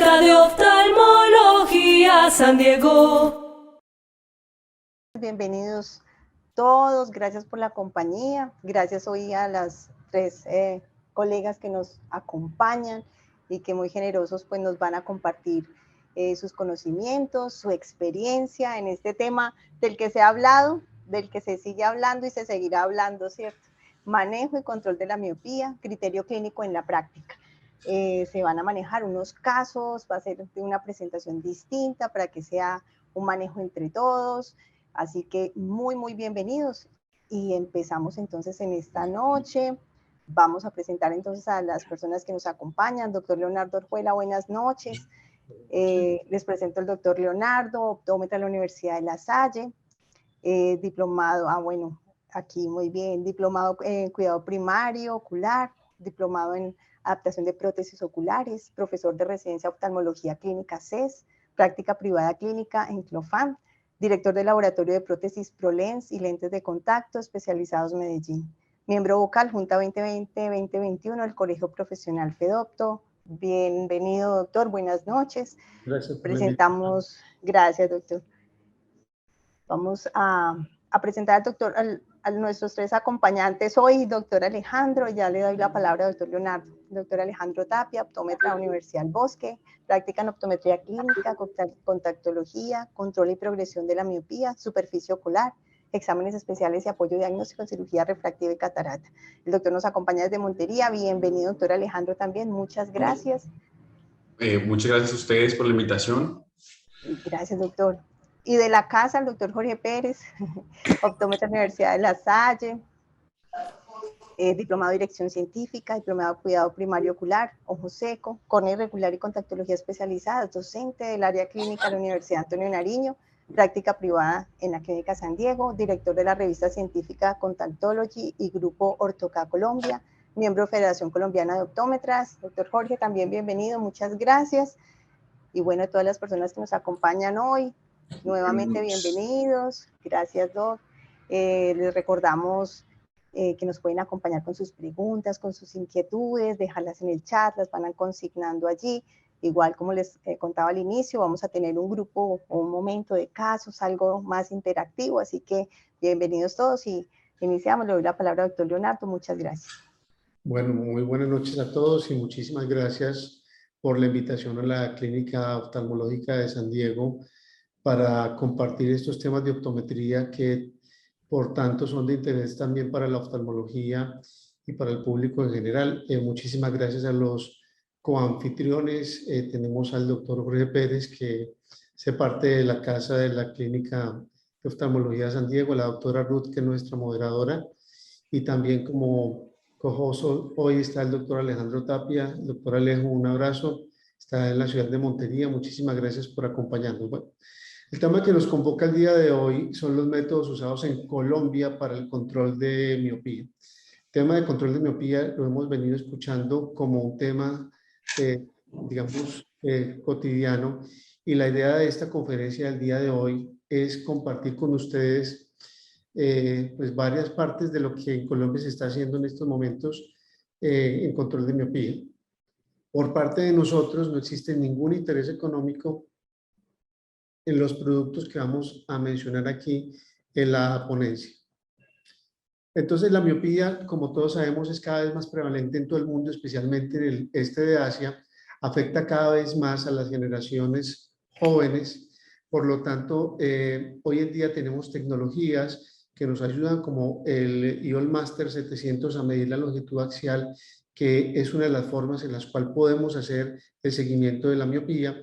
Clínica de Oftalmología San Diego. Bienvenidos todos, gracias por la compañía, gracias hoy a las tres colegas que nos acompañan y que muy generosos pues nos van a compartir sus conocimientos, su experiencia en este tema del que se ha hablado, del que se sigue hablando y se seguirá hablando, ¿cierto? Manejo y control de la miopía, criterio clínico en la práctica. Se van a manejar unos casos, va a ser una presentación distinta para que sea un manejo entre todos, así que muy bienvenidos y empezamos entonces en esta noche. Vamos a presentar entonces a las personas que nos acompañan. Doctor Leonardo Orjuela, buenas noches. Les presento al doctor Leonardo, optómetra de la Universidad de La Salle, diplomado, aquí muy bien, diplomado en cuidado primario, ocular, diplomado en adaptación de prótesis oculares, profesor de residencia oftalmología clínica CES, práctica privada clínica en Clofam, director del laboratorio de prótesis ProLens y lentes de contacto especializados Medellín, miembro vocal Junta 2020-2021 del Colegio Profesional FEDOPTO. Bienvenido, doctor, buenas noches. Gracias. Presentamos, gracias, doctor. Vamos a presentar al doctor, a nuestros tres acompañantes hoy, doctor Alejandro, ya le doy la palabra al doctor Leonardo. Doctor Alejandro Tapia, optómetra de la Universidad del Bosque, práctica en optometría clínica, contactología, control y progresión de la miopía, superficie ocular, exámenes especiales y apoyo diagnóstico en cirugía refractiva y catarata. El doctor nos acompaña desde Montería. Bienvenido, doctor Alejandro, también. Muchas gracias. Muchas gracias a ustedes por la invitación. Gracias, doctor. Y de la casa, el doctor Jorge Pérez, optómetra de la Universidad de La Salle, diplomado de dirección científica, diplomado de cuidado primario ocular, ojo seco, córnea irregular y contactología especializada, docente del área clínica de la Universidad Antonio Nariño, práctica privada en la Clínica San Diego, director de la revista científica Contactology y Grupo Ortoca Colombia, miembro de Federación Colombiana de Optómetras. Doctor Jorge, también bienvenido, muchas gracias. Y bueno, todas las personas que nos acompañan hoy, nuevamente bienvenidos. Gracias, Doc. Les recordamos que nos pueden acompañar con sus preguntas, con sus inquietudes, dejarlas en el chat, las van consignando allí. Igual como les contaba al inicio, vamos a tener un grupo o un momento de casos, algo más interactivo, así que bienvenidos todos y iniciamos. Le doy la palabra al doctor Leonardo, muchas gracias. Bueno, muy buenas noches a todos y muchísimas gracias por la invitación a la Clínica Oftalmológica de San Diego para compartir estos temas de optometría que por tanto son de interés también para la oftalmología y para el público en general. Muchísimas gracias a los coanfitriones. Tenemos al doctor Jorge Pérez, que hace parte de la casa de la Clínica de Oftalmología de San Diego, la doctora Ruth, que es nuestra moderadora, y también como cohost hoy está el doctor Alejandro Tapia. El doctor Alejo, un abrazo. Está en la ciudad de Montería. Muchísimas gracias por acompañarnos. Bueno, el tema que nos convoca el día de hoy son los métodos usados en Colombia para el control de miopía. El tema de control de miopía lo hemos venido escuchando como un tema, digamos, cotidiano, y la idea de esta conferencia del día de hoy es compartir con ustedes pues varias partes de lo que en Colombia se está haciendo en estos momentos en control de miopía. Por parte de nosotros no existe ningún interés económico en los productos que vamos a mencionar aquí en la ponencia. Entonces la miopía, como todos sabemos, es cada vez más prevalente en todo el mundo, especialmente en el este de Asia. Afecta cada vez más a las generaciones jóvenes. Por lo tanto, hoy en día tenemos tecnologías que nos ayudan, como el EOL Master 700 a medir la longitud axial, que es una de las formas en las cuales podemos hacer el seguimiento de la miopía.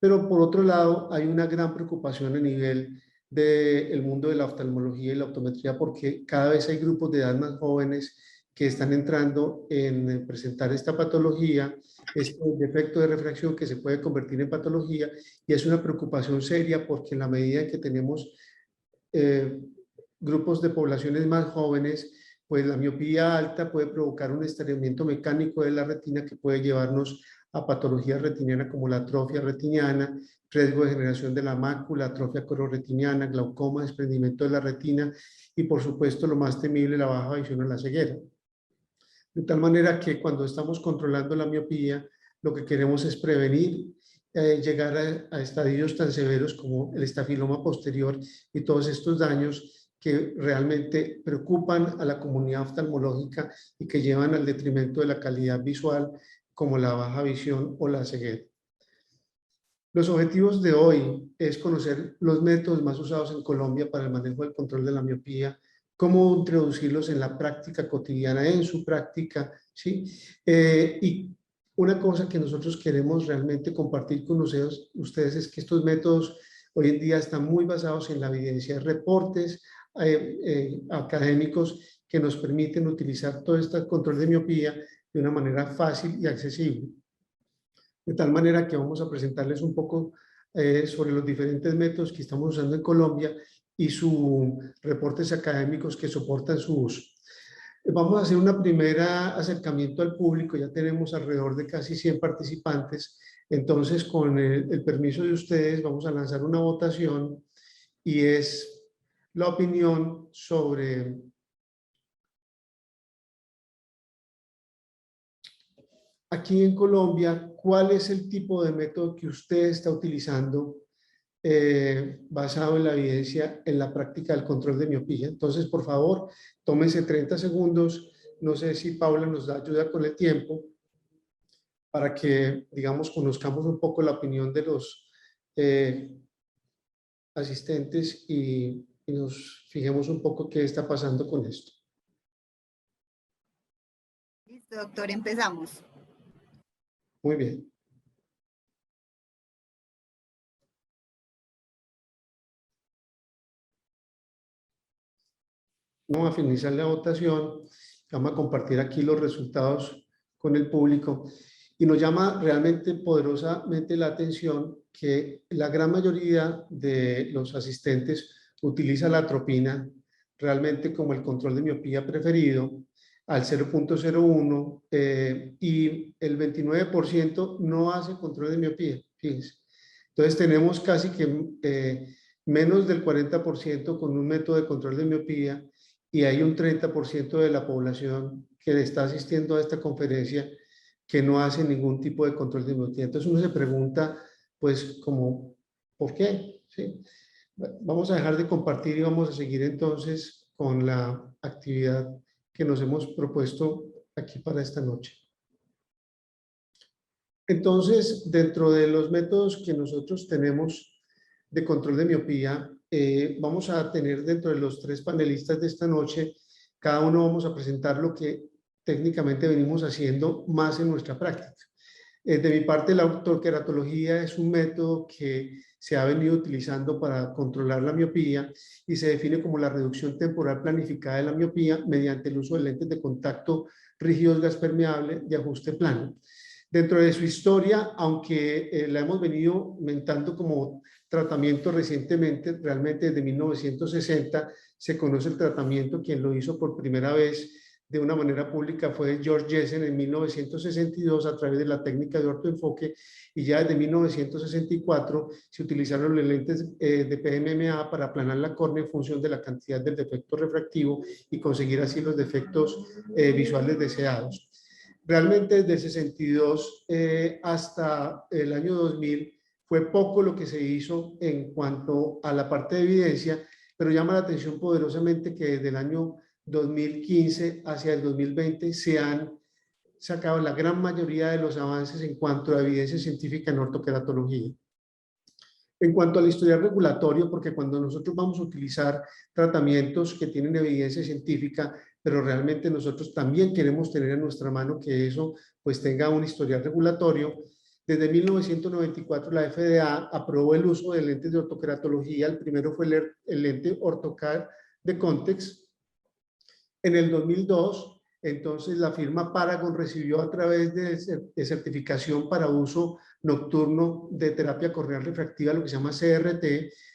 Pero por otro lado, hay una gran preocupación a nivel del mundo de la oftalmología y la optometría, porque cada vez hay grupos de edad más jóvenes que están entrando en presentar esta patología, este defecto de refracción que se puede convertir en patología, y es una preocupación seria porque en la medida en que tenemos grupos de poblaciones más jóvenes, pues la miopía alta puede provocar un estreñimiento mecánico de la retina que puede llevarnos a patologías retinianas como la atrofia retiniana, riesgo de generación de la mácula, atrofia cororetiniana, glaucoma, desprendimiento de la retina y, por supuesto, lo más temible, la baja visión o la ceguera. De tal manera que cuando estamos controlando la miopía, lo que queremos es prevenir llegar a estadios tan severos como el estafiloma posterior y todos estos daños que realmente preocupan a la comunidad oftalmológica y que llevan al detrimento de la calidad visual, como la baja visión o la ceguera. Los objetivos de hoy es conocer los métodos más usados en Colombia para el manejo del control de la miopía, cómo introducirlos en la práctica cotidiana, en su práctica, ¿sí? Y una cosa que nosotros queremos realmente compartir con ustedes es que estos métodos hoy en día están muy basados en la evidencia de reportes académicos que nos permiten utilizar todo este control de miopía de una manera fácil y accesible. De tal manera que vamos a presentarles un poco sobre los diferentes métodos que estamos usando en Colombia y sus reportes académicos que soportan su uso. Vamos a hacer una primera acercamiento al público, ya tenemos alrededor de casi 100 participantes, entonces con el permiso de ustedes vamos a lanzar una votación y es la opinión sobre aquí en Colombia, ¿cuál es el tipo de método que usted está utilizando basado en la evidencia en la práctica del control de miopía? Entonces, por favor, tómense 30 segundos. No sé si Paula nos da ayuda con el tiempo para que, digamos, conozcamos un poco la opinión de los asistentes y nos fijemos un poco qué está pasando con esto. Listo, doctor, empezamos. Muy bien. Vamos a finalizar la votación, vamos a compartir aquí los resultados con el público y nos llama realmente poderosamente la atención que la gran mayoría de los asistentes utiliza la atropina realmente como el control de miopía preferido al 0.01 y el 29% no hace control de miopía, fíjense. Entonces tenemos casi que menos del 40% con un método de control de miopía y hay un 30% de la población que está asistiendo a esta conferencia que no hace ningún tipo de control de miopía. Entonces uno se pregunta, pues, como, ¿por qué? ¿Sí? Vamos a dejar de compartir y vamos a seguir entonces con la actividad que nos hemos propuesto aquí para esta noche. Entonces, dentro de los métodos que nosotros tenemos de control de miopía, vamos a tener dentro de los 3 panelistas de esta noche, cada uno vamos a presentar lo que técnicamente venimos haciendo más en nuestra práctica. De mi parte, la ortoqueratología es un método que se ha venido utilizando para controlar la miopía y se define como la reducción temporal planificada de la miopía mediante el uso de lentes de contacto rígidos gas permeable de ajuste plano. Dentro de su historia, aunque la hemos venido aumentando como tratamiento recientemente, realmente desde 1960 se conoce el tratamiento. Quien lo hizo por primera vez de una manera pública fue George Jessen en 1962 a través de la técnica de ortoenfoque, y ya desde 1964 se utilizaron los lentes de PMMA para aplanar la córnea en función de la cantidad del defecto refractivo y conseguir así los defectos visuales deseados. Realmente desde el 62 hasta el año 2000 fue poco lo que se hizo en cuanto a la parte de evidencia, pero llama la atención poderosamente que desde el año 2015 hacia el 2020 se han sacado la gran mayoría de los avances en cuanto a evidencia científica en ortoqueratología. En cuanto al historial regulatorio, porque cuando nosotros vamos a utilizar tratamientos que tienen evidencia científica, pero realmente nosotros también queremos tener en nuestra mano que eso pues tenga un historial regulatorio. Desde 1994 la FDA aprobó el uso de lentes de ortoqueratología. El primero fue el lente Ortocad de Context. En el 2002, entonces la firma Paragon recibió a través de certificación para uso nocturno de terapia corneal refractiva, lo que se llama CRT.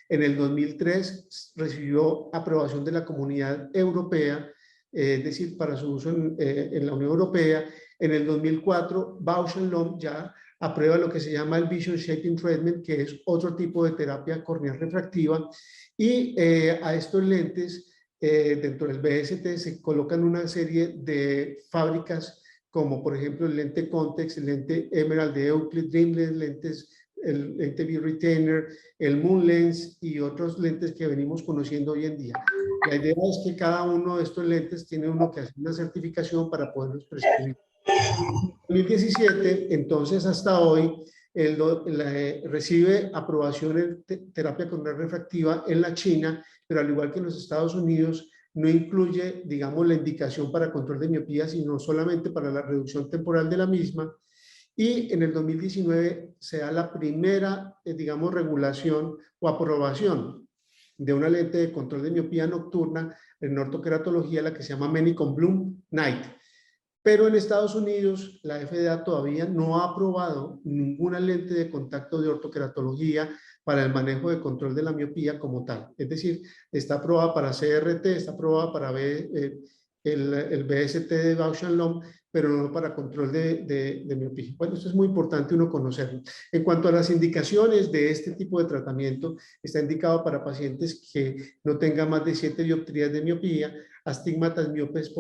En el 2003 recibió aprobación de la Comunidad Europea, es decir, para su uso en la Unión Europea. En el 2004, Bausch + Lomb ya aprueba lo que se llama el Vision Shaping Treatment, que es otro tipo de terapia corneal refractiva, y a estos lentes dentro del BST se colocan una serie de fábricas como por ejemplo el lente Context, el lente Emerald de Euclid, Dreamlens, lentes el lente V-Retainer, el Moon Lens y otros lentes que venimos conociendo hoy en día. La idea es que cada uno de estos lentes tiene uno que hacer una certificación para poderlos prescribir. En 2017, entonces hasta hoy, recibe aprobación en terapia corneal refractiva en la China, pero al igual que en los Estados Unidos, no incluye, digamos, la indicación para control de miopía, sino solamente para la reducción temporal de la misma. Y en el 2019 se da la primera, digamos, regulación o aprobación de una lente de control de miopía nocturna en ortoqueratología, la que se llama Menicon Bloom Night. Pero en Estados Unidos la FDA todavía no ha aprobado ninguna lente de contacto de ortoqueratología para el manejo de control de la miopía como tal. Es decir, está aprobada para CRT, está aprobada para el BST de Bausch & Lomb, pero no para control de miopía. Bueno, esto es muy importante uno conocerlo. En cuanto a las indicaciones de este tipo de tratamiento, está indicado para pacientes que no tengan más de 7 dioptrías de miopía, astigmatas miopes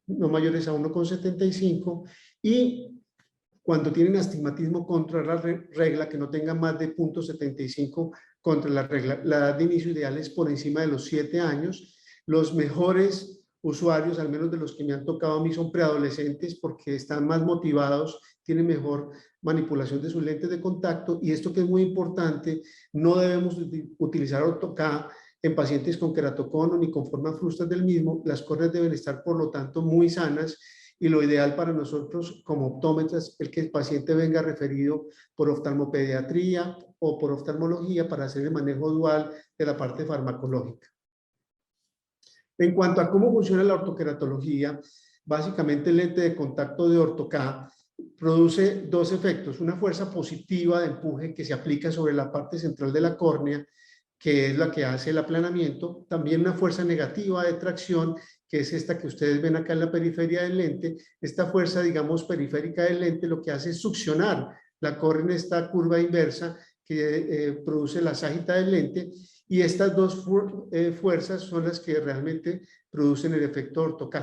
no mayores a 1,75 y cuando tienen astigmatismo contra la regla, que no tengan más de 0,75 contra la regla. La edad de inicio ideal es por encima de los 7 años. Los mejores usuarios, al menos de los que me han tocado a mí, son preadolescentes porque están más motivados, tienen mejor manipulación de sus lentes de contacto y esto que es muy importante, no debemos utilizar AutoK en pacientes con queratocono ni con formas frustas del mismo. Las córneas deben estar, por lo tanto, muy sanas y lo ideal para nosotros como optómetras es que el paciente venga referido por oftalmopediatría o por oftalmología para hacer el manejo dual de la parte farmacológica. En cuanto a cómo funciona la ortoqueratología, básicamente el lente de contacto de AutoK produce dos efectos, una fuerza positiva de empuje que se aplica sobre la parte central de la córnea, que es la que hace el aplanamiento, también una fuerza negativa de tracción, que es esta que ustedes ven acá en la periferia del lente. Esta fuerza, digamos, periférica del lente lo que hace es succionar la córnea en esta curva inversa que produce la ságita del lente, y estas dos fuerzas son las que realmente producen el efecto AutoK.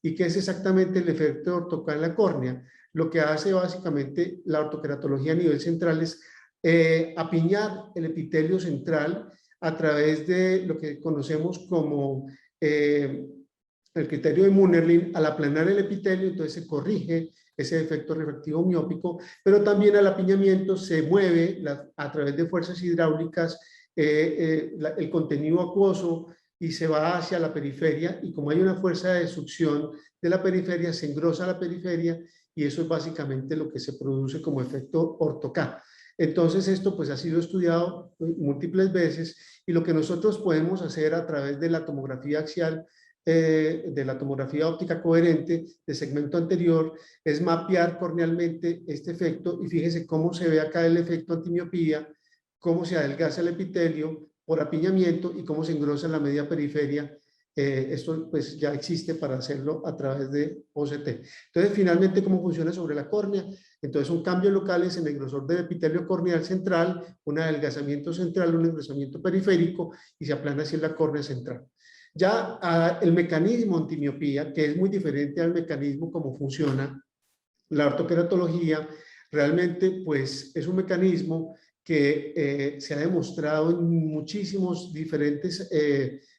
¿Y qué es exactamente el efecto AutoK en la córnea? Lo que hace básicamente la ortoqueratología a nivel central es apiñar el epitelio central a través de lo que conocemos como el criterio de Munerlin. Al aplanar el epitelio, entonces se corrige ese efecto refractivo miópico, pero también al apiñamiento se mueve a través de fuerzas hidráulicas el contenido acuoso y se va hacia la periferia, y como hay una fuerza de succión de la periferia, se engrosa la periferia, y eso es básicamente lo que se produce como efecto AutoK. Entonces esto pues ha sido estudiado múltiples veces, y lo que nosotros podemos hacer a través de la tomografía axial, de la tomografía óptica coherente de segmento anterior, es mapear cornealmente este efecto, y fíjese cómo se ve acá el efecto antimiopía, cómo se adelgaza el epitelio por apiñamiento y cómo se engrosa en la media periferia. Esto pues ya existe para hacerlo a través de OCT. Entonces finalmente, ¿cómo funciona sobre la córnea? Entonces son cambios locales en el grosor del epitelio corneal central, un adelgazamiento central, un engrosamiento periférico, y se aplana hacia la córnea central. Ya el mecanismo antimiopía, que es muy diferente al mecanismo como funciona la ortoqueratología, realmente pues es un mecanismo que se ha demostrado en muchísimos diferentes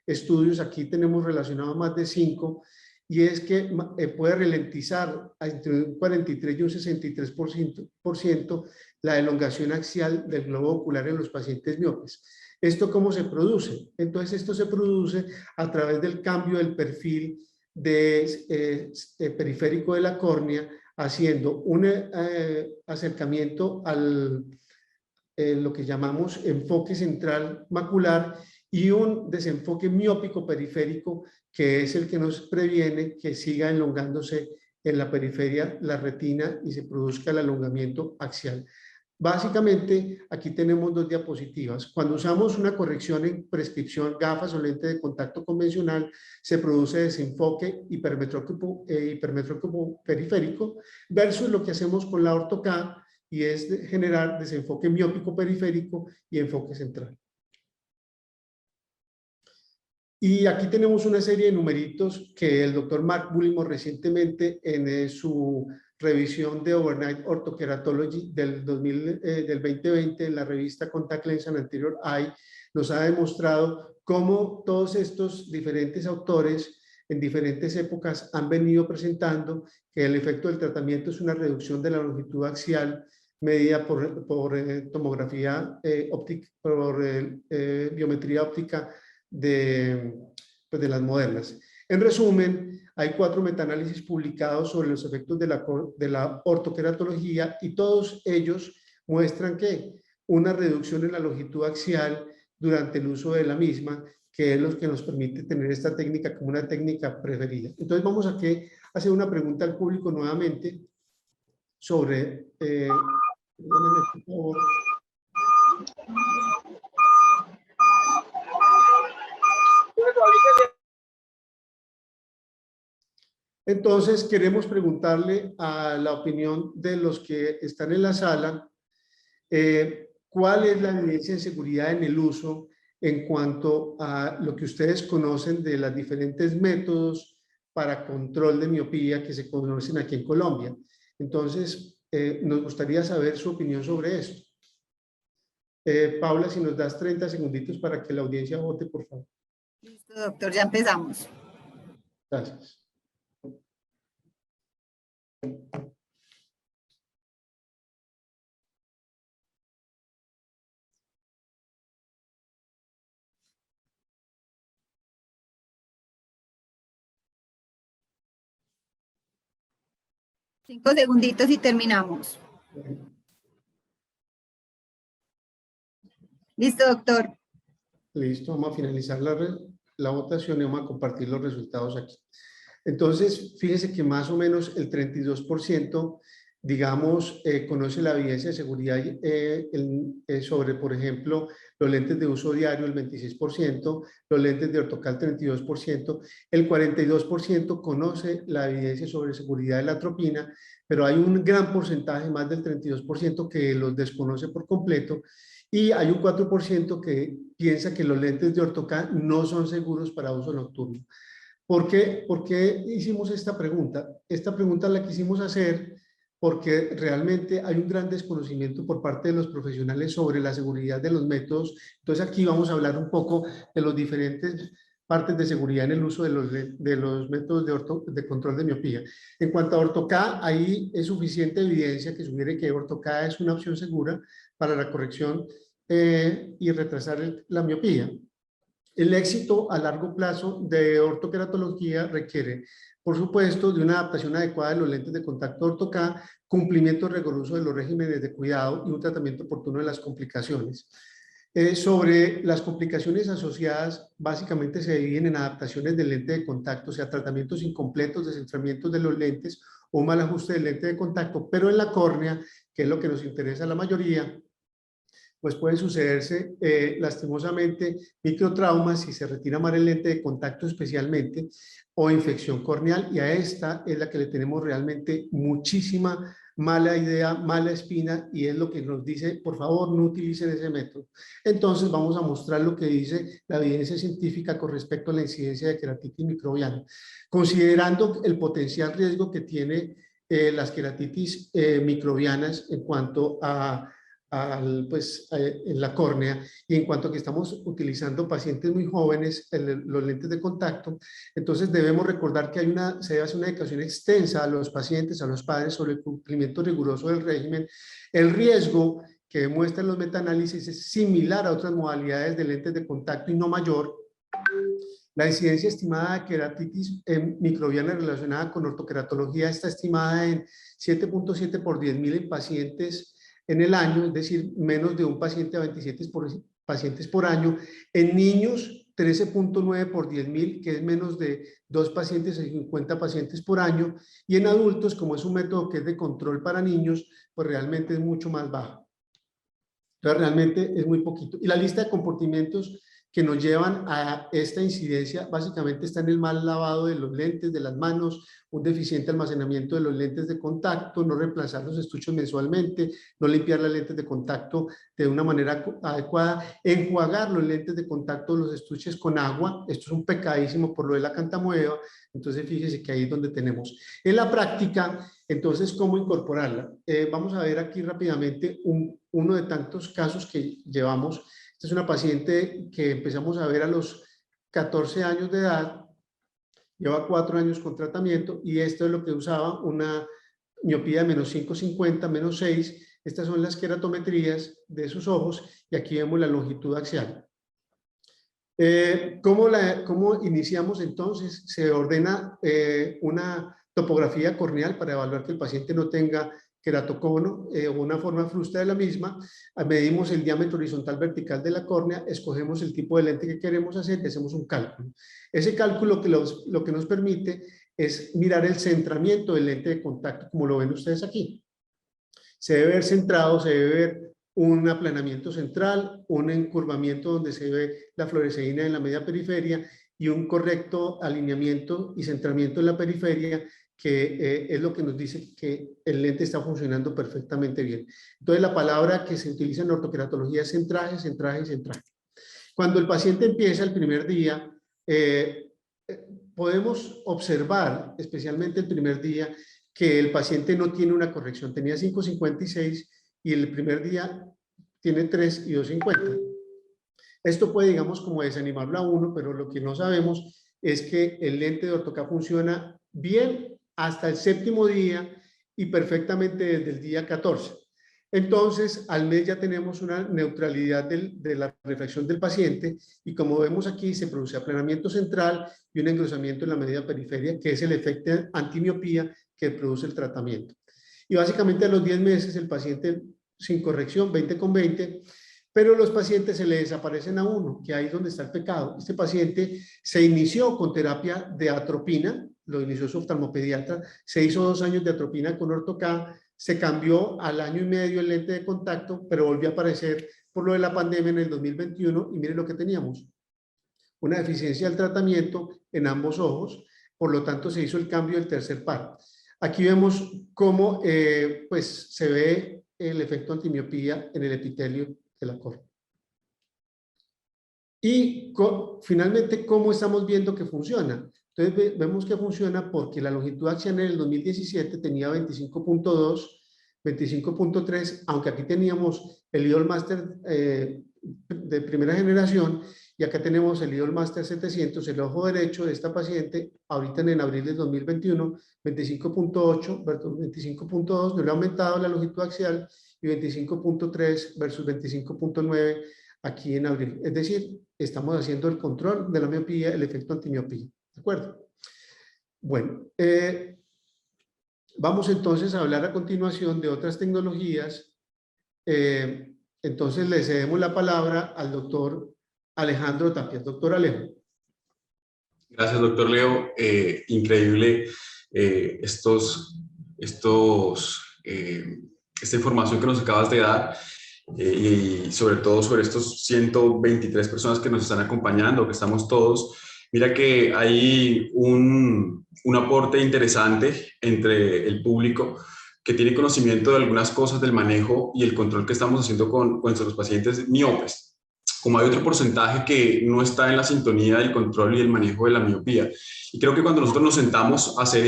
estudios. Aquí tenemos relacionado más de 5, y es que puede ralentizar entre un 43 y un 63% la elongación axial del globo ocular en los pacientes miopes. ¿Esto cómo se produce? Entonces esto se produce a través del cambio del perfil periférico de la córnea, haciendo un acercamiento al lo que llamamos enfoque central macular y un desenfoque miópico periférico, que es el que nos previene que siga elongándose en la periferia la retina y se produzca el alongamiento axial. Básicamente, aquí tenemos dos diapositivas. Cuando usamos una corrección en prescripción, gafas o lente de contacto convencional, se produce desenfoque hipermetrópico periférico, versus lo que hacemos con la AutoK, y es generar desenfoque miópico periférico y enfoque central. Y aquí tenemos una serie de numeritos que el doctor Mark Bullimore recientemente en su revisión de Overnight Orthokeratology del 2020 en la revista Contact Lens and Anterior Eye, nos ha demostrado cómo todos estos diferentes autores en diferentes épocas han venido presentando que el efecto del tratamiento es una reducción de la longitud axial medida por tomografía óptica, por biometría óptica de las modernas. En resumen, hay 4 metaanálisis publicados sobre los efectos de la ortokeratología y todos ellos muestran que una reducción en la longitud axial durante el uso de la misma, que es lo que nos permite tener esta técnica como una técnica preferida. Entonces vamos a hacer una pregunta al público nuevamente sobre... perdónenme, por favor. Entonces, queremos preguntarle a la opinión de los que están en la sala, ¿cuál es la evidencia de seguridad en el uso en cuanto a lo que ustedes conocen de los diferentes métodos para control de miopía que se conocen aquí en Colombia? Entonces, nos gustaría saber su opinión sobre esto. Paula, si nos das 30 segunditos para que la audiencia vote, por favor. Listo, doctor, ya empezamos. Gracias. Cinco segunditos y terminamos. Listo, doctor. Listo, vamos a finalizar la votación y vamos a compartir los resultados aquí. Entonces, fíjense que más o menos el 32%, digamos, conoce la evidencia de seguridad sobre, por ejemplo, los lentes de uso diario, el 26%, los lentes de ortocal, 32%, el 42% conoce la evidencia sobre seguridad de la atropina, pero hay un gran porcentaje, más del 32%, que los desconoce por completo, y hay un 4% que piensa que los lentes de ortocal no son seguros para uso nocturno. ¿Por qué hicimos esta pregunta? Esta pregunta la quisimos hacer porque realmente hay un gran desconocimiento por parte de los profesionales sobre la seguridad de los métodos. Entonces aquí vamos a hablar un poco de los diferentes partes de seguridad en el uso de los métodos de control de miopía. En cuanto a Orto-K, ahí es suficiente evidencia que sugiere que Orto-K es una opción segura para la corrección y retrasar la miopía. El éxito a largo plazo de ortokeratología requiere, por supuesto, de una adaptación adecuada de los lentes de contacto Orto-K, cumplimiento riguroso de los regímenes de cuidado y un tratamiento oportuno de las complicaciones. Sobre las complicaciones asociadas, básicamente se dividen en adaptaciones del lente de contacto, o sea, tratamientos incompletos, descentramientos de los lentes o mal ajuste del lente de contacto, pero en la córnea, que es lo que nos interesa a la mayoría, pues puede sucederse lastimosamente microtraumas si se retira mal el lente de contacto especialmente, o infección corneal, y a esta es la que le tenemos realmente muchísima mala idea, mala espina, y es lo que nos dice, por favor, no utilicen ese método. Entonces vamos a mostrar lo que dice la evidencia científica con respecto a la incidencia de queratitis microbiana. Considerando el potencial riesgo que tiene las queratitis microbianas en cuanto a en la córnea, y en cuanto a que estamos utilizando pacientes muy jóvenes los lentes de contacto, entonces debemos recordar que se debe hacer una educación extensa a los pacientes, a los padres, sobre el cumplimiento riguroso del régimen. El riesgo que demuestran los metaanálisis es similar a otras modalidades de lentes de contacto y no mayor. La incidencia estimada de queratitis microbiana relacionada con ortokeratología está estimada en 7.7 por 10.000 en pacientes en el año, es decir, menos de un paciente a 27 pacientes por año. En niños, 13.9 por 10.000, que es menos de 2 pacientes a 50 pacientes por año. Y en adultos, como es un método que es de control para niños, pues realmente es mucho más bajo. Entonces, realmente es muy poquito. Y la lista de comportamientos que nos llevan a esta incidencia básicamente está en el mal lavado de los lentes, de las manos, un deficiente almacenamiento de los lentes de contacto, no reemplazar los estuches mensualmente, no limpiar las lentes de contacto de una manera adecuada, enjuagar los lentes de contacto, los estuches con agua. Esto es un pecadísimo por lo de la cantamueva. Entonces fíjese que ahí es donde tenemos. En la práctica, entonces, ¿cómo incorporarla? Vamos a ver aquí rápidamente uno de tantos casos que llevamos. Esta es una paciente que empezamos a ver a los 14 años de edad, lleva 4 años con tratamiento y esto es lo que usaba, una miopía de menos 5,50, menos 6. Estas son las queratometrías de sus ojos y aquí vemos la longitud axial. ¿Cómo iniciamos entonces? Se ordena una topografía corneal para evaluar que el paciente no tenga queratocono o una forma frusta de la misma. Medimos el diámetro horizontal vertical de la córnea, escogemos el tipo de lente que queremos hacer y hacemos un cálculo. Ese cálculo lo que nos permite es mirar el centramiento del lente de contacto, como lo ven ustedes aquí. Se debe ver centrado, se debe ver un aplanamiento central, un encurvamiento donde se ve la fluoresceína en la media periferia y un correcto alineamiento y centramiento en la periferia, que es lo que nos dice que el lente está funcionando perfectamente bien. Entonces la palabra que se utiliza en ortoqueratología es centraje, centraje, centraje. Cuando el paciente empieza el primer día, podemos observar, especialmente el primer día, que el paciente no tiene una corrección. Tenía 5,56 y el primer día tiene 3 y 2,50. Esto puede, digamos, como desanimarlo a uno, pero lo que no sabemos es que el lente de Ortho-K funciona bien hasta el 7º día y perfectamente desde el día 14. Entonces, al mes ya tenemos una neutralidad de la refracción del paciente y como vemos aquí, se produce aplanamiento central y un engrosamiento en la media periferia, que es el efecto antimiopía que produce el tratamiento. Y básicamente a los 10 meses el paciente sin corrección, 20,20, pero los pacientes se le desaparecen a uno, que ahí es donde está el pecado. Este paciente se inició con terapia de atropina, lo inició su oftalmopediatra, se hizo 2 años de atropina con Ortho-K, se cambió al año y medio el lente de contacto, pero volvió a aparecer por lo de la pandemia en el 2021 y miren lo que teníamos. Una deficiencia del tratamiento en ambos ojos, por lo tanto se hizo el cambio del tercer par. Aquí vemos cómo pues, se ve el efecto antimiopía en el epitelio de la córnea. Y finalmente, ¿cómo estamos viendo que funciona? Entonces vemos que funciona porque la longitud axial en el 2017 tenía 25,2, 25,3, aunque aquí teníamos el Idol Master de primera generación y acá tenemos el Idol Master 700, el ojo derecho de esta paciente, ahorita en abril del 2021, 25,8 versus 25,2, no le ha aumentado la longitud axial, y 25,3 versus 25,9 aquí en abril. Es decir, estamos haciendo el control de la miopía, el efecto antimiopía. ¿De acuerdo? Bueno, vamos entonces a hablar a continuación de otras tecnologías. Entonces le cedemos la palabra al doctor Alejandro Tapia. Doctor Alejo. Gracias, doctor Leo. Increíble esta información que nos acabas de dar y sobre todo sobre estos 123 personas que nos están acompañando, que estamos todos. Mira que hay un aporte interesante entre el público que tiene conocimiento de algunas cosas del manejo y el control que estamos haciendo con nuestros pacientes miopes. Como hay otro porcentaje que no está en la sintonía del control y el manejo de la miopía. Y creo que cuando nosotros nos sentamos a hacer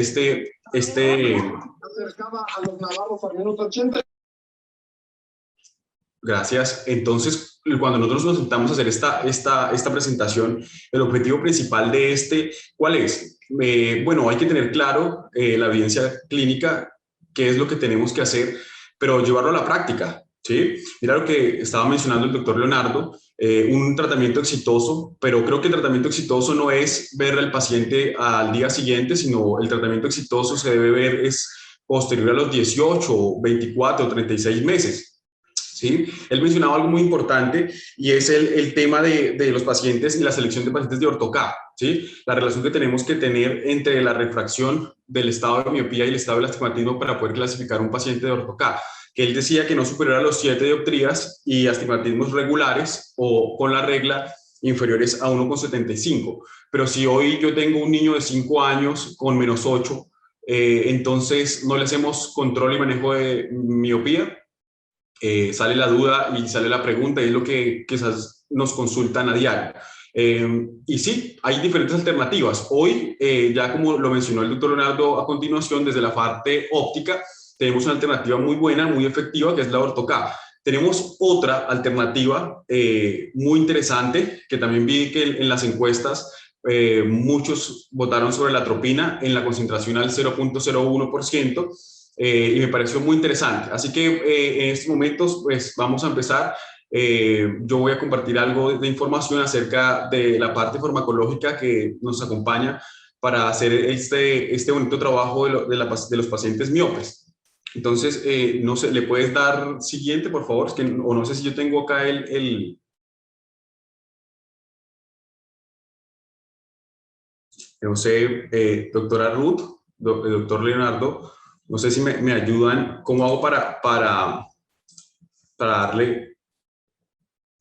Gracias. Entonces, cuando nosotros nos sentamos a hacer esta presentación, el objetivo principal de ¿cuál es? Bueno, hay que tener claro la evidencia clínica, qué es lo que tenemos que hacer, pero llevarlo a la práctica, ¿sí? Mira lo que estaba mencionando el doctor Leonardo, un tratamiento exitoso, pero creo que el tratamiento exitoso no es ver al paciente al día siguiente, sino el tratamiento exitoso se debe ver posterior a los 18, 24 o 36 meses. ¿Sí? Él mencionaba algo muy importante y es el tema de los pacientes y la selección de pacientes de Ortho-K, ¿sí? La relación que tenemos que tener entre la refracción del estado de miopía y el estado del astigmatismo para poder clasificar un paciente de Ortho-K. Que él decía que no superior a los 7 dioptrías y astigmatismos regulares o con la regla inferiores a 1,75. Pero si hoy yo tengo un niño de 5 años con -8, entonces no le hacemos control y manejo de miopía. Sale la duda y sale la pregunta, y es lo que quizás nos consultan a diario. Y sí, hay diferentes alternativas. Hoy, ya como lo mencionó el doctor Leonardo a continuación, desde la parte óptica, tenemos una alternativa muy buena, muy efectiva, que es la Ortho-K. Tenemos otra alternativa muy interesante, que también vi que en las encuestas muchos votaron sobre la atropina en la concentración al 0,01%, y me pareció muy interesante. Así que en estos momentos pues vamos a empezar. Yo voy a compartir algo de información acerca de la parte farmacológica que nos acompaña para hacer este bonito trabajo de los pacientes miopes. Entonces, no sé, ¿le puedes dar siguiente, por favor? Es que, o no sé si yo tengo acá no sé, doctora Ruth, doctor Leonardo, no sé si me ayudan. ¿Cómo hago para darle?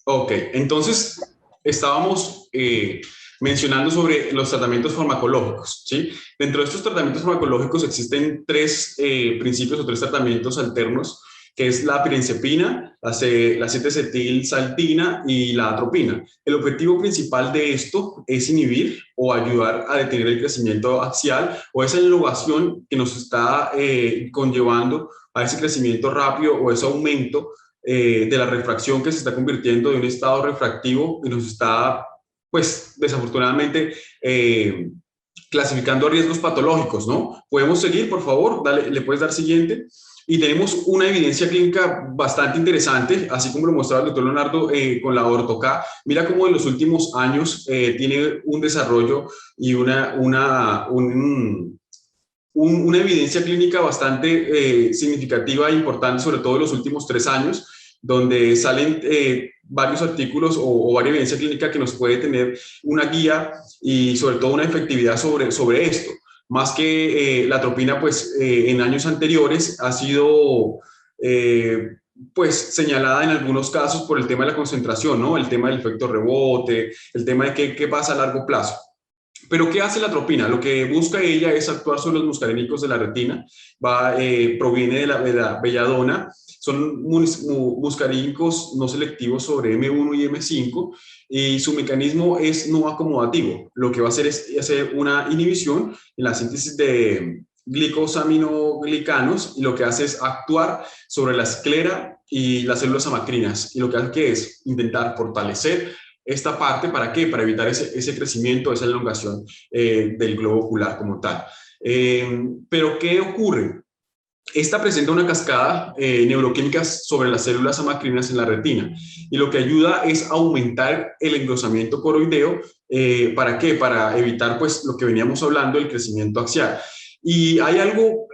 Ok, entonces estábamos mencionando sobre los tratamientos farmacológicos, ¿sí? Dentro de estos tratamientos farmacológicos existen tres principios o tres tratamientos alternos, que es la pirencepina, la 7-acetilsaltina y la atropina. El objetivo principal de esto es inhibir o ayudar a detener el crecimiento axial o esa elongación que nos está conllevando a ese crecimiento rápido o ese aumento de la refracción, que se está convirtiendo de un estado refractivo y nos está, pues, desafortunadamente, clasificando a riesgos patológicos, ¿no? ¿Podemos seguir, por favor? Dale, ¿le puedes dar siguiente? Y tenemos una evidencia clínica bastante interesante, así como lo mostraba el doctor Leonardo con la Ortho-K. Mira cómo en los últimos años tiene un desarrollo y una evidencia clínica bastante significativa e importante, sobre todo en los últimos 3 años, donde salen varios artículos o varias evidencia clínica que nos puede tener una guía y sobre todo una efectividad sobre esto. Más que la atropina, pues en años anteriores ha sido pues señalada en algunos casos por el tema de la concentración, ¿no? El tema del efecto rebote, el tema de qué pasa a largo plazo. Pero ¿qué hace la atropina? Lo que busca ella es actuar sobre los muscarínicos de la retina, proviene de la belladona, son muscarínicos no selectivos sobre M1 y M5, y su mecanismo es no acomodativo. Lo que va a hacer es hacer una inhibición en la síntesis de glicosaminoglicanos, y lo que hace es actuar sobre la esclera y las células amacrinas, y lo que hace es intentar fortalecer esta parte. ¿Para qué? Para evitar ese crecimiento, esa elongación del globo ocular como tal. Pero ¿qué ocurre? Esta presenta una cascada neuroquímica sobre las células amacrinas en la retina, y lo que ayuda es aumentar el engrosamiento coroideo. ¿Para qué? Para evitar, pues, lo que veníamos hablando, el crecimiento axial. Y hay algo,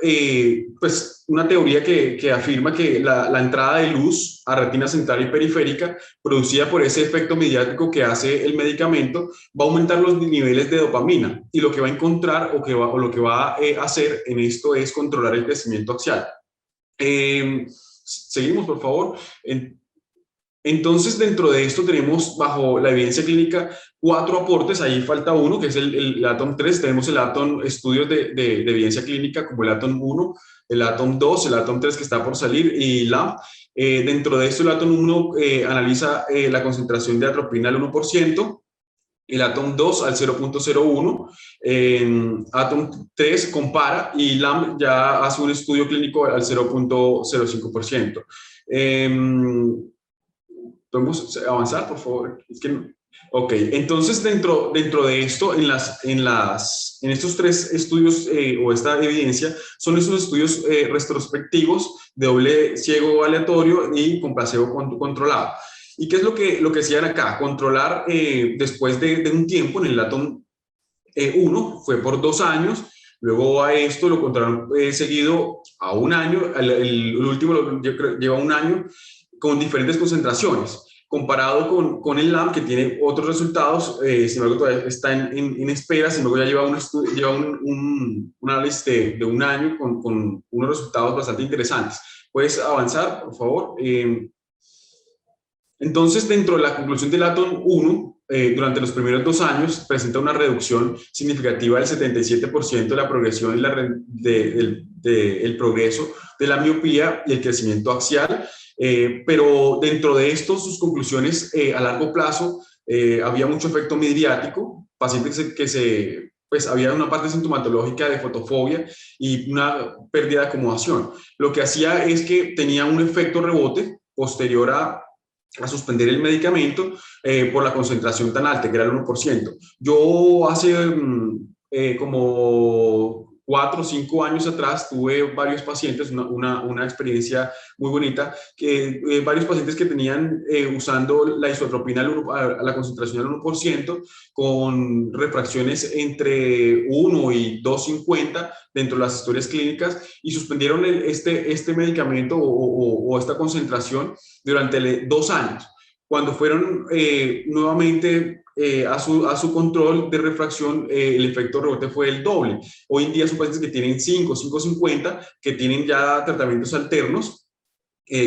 pues una teoría que afirma que la entrada de luz a retina central y periférica, producida por ese efecto mediático que hace el medicamento, va a aumentar los niveles de dopamina, y lo que va a encontrar o lo que va a hacer en esto es controlar el crecimiento axial. Seguimos, por favor. Entonces, dentro de esto tenemos, bajo la evidencia clínica, 4 aportes. Ahí falta uno, que es el ATOM 3. Tenemos el ATOM estudios de evidencia clínica, como el ATOM 1, el ATOM 2, el ATOM 3 que está por salir, y LAMP. Dentro de esto, el ATOM 1 analiza la concentración de atropina al 1%, el ATOM 2 al 0,01, ATOM 3 compara, y LAMP ya hace un estudio clínico al 0,05%. ¿Podemos avanzar, por favor? Es que no. Ok, entonces dentro de esto, en estos 3 estudios o esta evidencia, son esos estudios retrospectivos de doble ciego aleatorio y con placebo controlado. ¿Y qué es lo que decían acá? Controlar después de un tiempo. En el ATOM 1 fue por 2 años, luego a esto lo controlaron seguido a 1 año, el último lleva 1 año, con diferentes concentraciones, comparado con el LAMP, que tiene otros resultados. Sin embargo, todavía está en espera. Sin embargo, ya lleva un análisis de 1 año con unos resultados bastante interesantes. ¿Puedes avanzar, por favor? Entonces, dentro de la conclusión del ATOM 1, durante los primeros 2 años presenta una reducción significativa del 77% de la progresión y el progreso de la miopía y el crecimiento axial, pero dentro de esto, sus conclusiones a largo plazo, había mucho efecto midriático, pacientes pues había una parte sintomatológica de fotofobia y una pérdida de acomodación. Lo que hacía es que tenía un efecto rebote posterior a suspender el medicamento por la concentración tan alta, que era el 1%. Yo hace como 4 o 5 años atrás tuve varios pacientes, una experiencia muy bonita, que varios pacientes que tenían usando la isotropina a la concentración del 1%, con refracciones entre 1 y 2,50 dentro de las historias clínicas, y suspendieron este medicamento o esta concentración durante 2 años. Cuando fueron nuevamente a su control de refracción, el efecto rebote fue el doble. Hoy en día son pacientes que tienen 5,50, que tienen ya tratamientos alternos,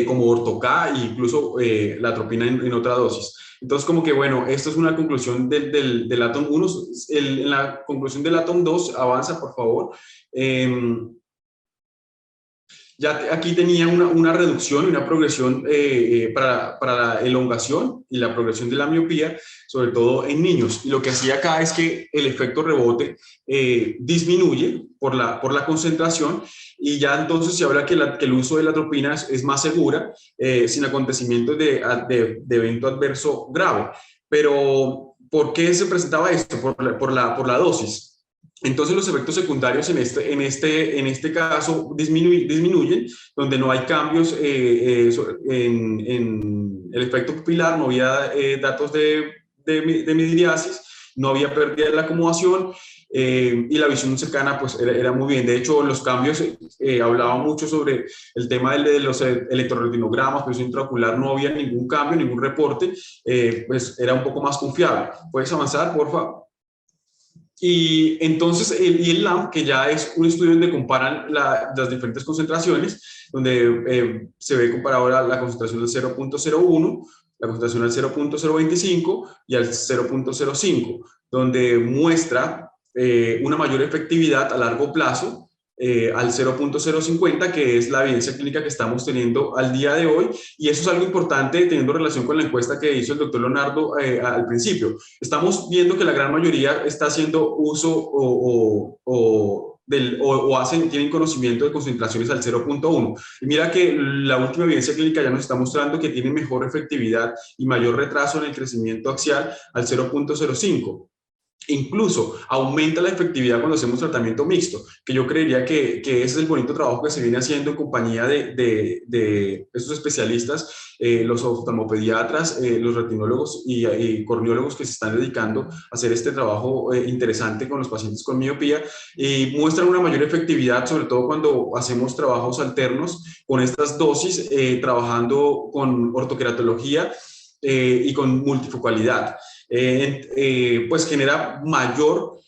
como Ortoca e incluso la atropina en otra dosis. Entonces, como que bueno, esto es una conclusión del ATOM 1. En la conclusión del ATOM 2, avanza, por favor. Ya aquí tenía una reducción y una progresión para la elongación y la progresión de la miopía, sobre todo en niños. Y lo que hacía acá es que el efecto rebote disminuye por la concentración, y ya entonces se habla que el uso de la atropina es más segura, sin acontecimientos de evento adverso grave. Pero, ¿por qué se presentaba esto? Por la dosis. Entonces los efectos secundarios en este caso disminuyen, donde no hay cambios en el efecto pupilar, no había datos de midriasis, no había pérdida de la acomodación, y la visión cercana pues era muy bien. De hecho, los cambios, hablaba mucho sobre el tema de los electroretinogramas, presión intraocular, no había ningún cambio, ningún reporte, pues era un poco más confiable. ¿Puedes avanzar, por favor? Y entonces, el LAMP, que ya es un estudio donde comparan las diferentes concentraciones, donde se ve comparada la concentración del 0.01, la concentración al 0.025 y al 0.05, donde muestra una mayor efectividad a largo plazo al 0.050, que es la evidencia clínica que estamos teniendo al día de hoy. Y eso es algo importante teniendo relación con la encuesta que hizo el doctor Leonardo al principio. Estamos viendo que la gran mayoría está haciendo uso tienen conocimiento de concentraciones al 0.1. Y mira que la última evidencia clínica ya nos está mostrando que tiene mejor efectividad y mayor retraso en el crecimiento axial al 0.05. Incluso aumenta la efectividad cuando hacemos tratamiento mixto, que yo creería que ese es el bonito trabajo que se viene haciendo en compañía de estos especialistas, los oftalmopediatras, los retinólogos y corneólogos, que se están dedicando a hacer este trabajo interesante con los pacientes con miopía, y muestran una mayor efectividad, sobre todo cuando hacemos trabajos alternos con estas dosis, trabajando con ortoqueratología y con multifocalidad. Pues genera mayor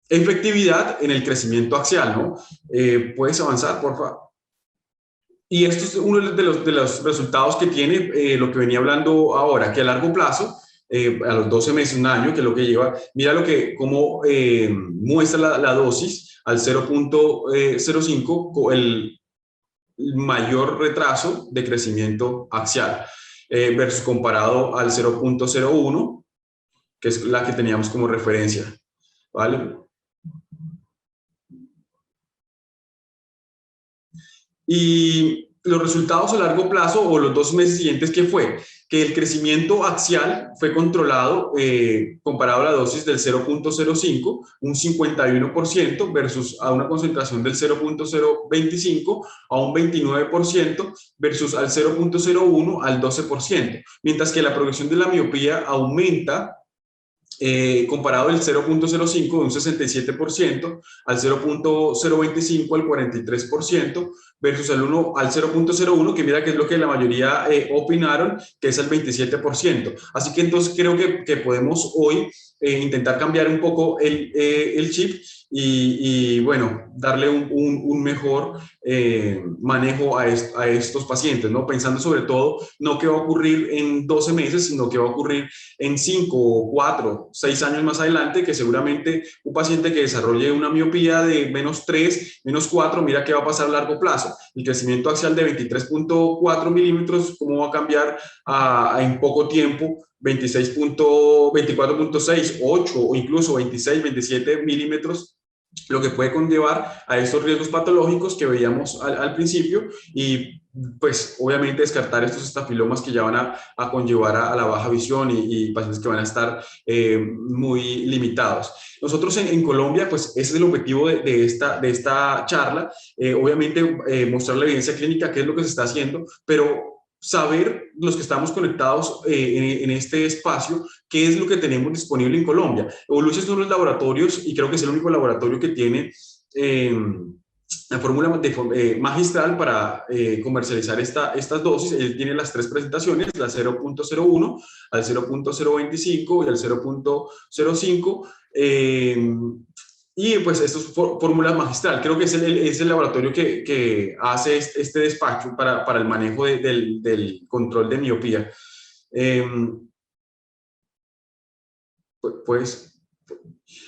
efectividad en el crecimiento axial, ¿no? ¿Puedes avanzar, por favor? Y esto es uno de los resultados que tiene lo que venía hablando ahora, que a largo plazo, a los 12 meses, un año, que es lo que lleva, mira cómo muestra la dosis al 0.05, el mayor retraso de crecimiento axial. Versus comparado al 0.01, que es la que teníamos como referencia, ¿vale? Y los resultados a largo plazo, o los 2 meses siguientes, ¿qué fue? Que el crecimiento axial fue controlado, comparado a la dosis del 0.05, un 51%, versus a una concentración del 0.025 a un 29%, versus al 0.01 al 12%, mientras que la progresión de la miopía aumenta, comparado del 0.05 de un 67% al 0.025 al 43%, versus al 0.01, que mira que es lo que la mayoría opinaron, que es el 27%. Así que entonces creo que podemos hoy intentar cambiar un poco el chip y bueno, darle un mejor manejo a estos pacientes, ¿no? Pensando sobre todo no qué va a ocurrir en 12 meses, sino qué va a ocurrir en 5, 4, 6 años más adelante, que seguramente un paciente que desarrolle una miopía de -3, -4, mira qué va a pasar a largo plazo. El crecimiento axial de 23.4 milímetros, ¿cómo va a cambiar en poco tiempo? 24.6, 8 o incluso 26, 27 milímetros, lo que puede conllevar a estos riesgos patológicos que veíamos al principio y pues obviamente descartar estos estafilomas que ya van a conllevar a la baja visión y pacientes que van a estar muy limitados. Nosotros en Colombia, pues ese es el objetivo de esta charla, obviamente mostrar la evidencia clínica, qué es lo que se está haciendo, pero saber los que estamos conectados en este espacio, qué es lo que tenemos disponible en Colombia. Evolution son los laboratorios, y creo que es el único laboratorio que tiene la fórmula magistral para comercializar estas dosis. Él tiene las 3 presentaciones, la 0.01, al 0.025 y al 0.05. Y pues esto es fórmula magistral. Creo que es el laboratorio que hace este despacho para el manejo del control de miopía.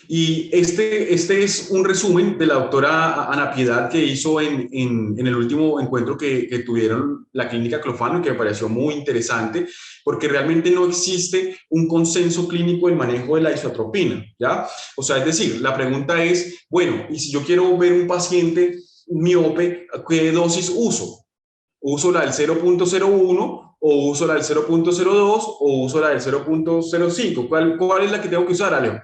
Y este es un resumen de la doctora Ana Piedad que hizo en el último encuentro que tuvieron la clínica Clofano, y que me pareció muy interesante, porque realmente no existe un consenso clínico en manejo de la isotropina, ¿ya? O sea, es decir, la pregunta es, bueno, y si yo quiero ver un paciente miope, ¿qué dosis uso? ¿Uso la del 0.01 o uso la del 0.02 o uso la del 0.05? ¿Cuál es la que tengo que usar, Alejo?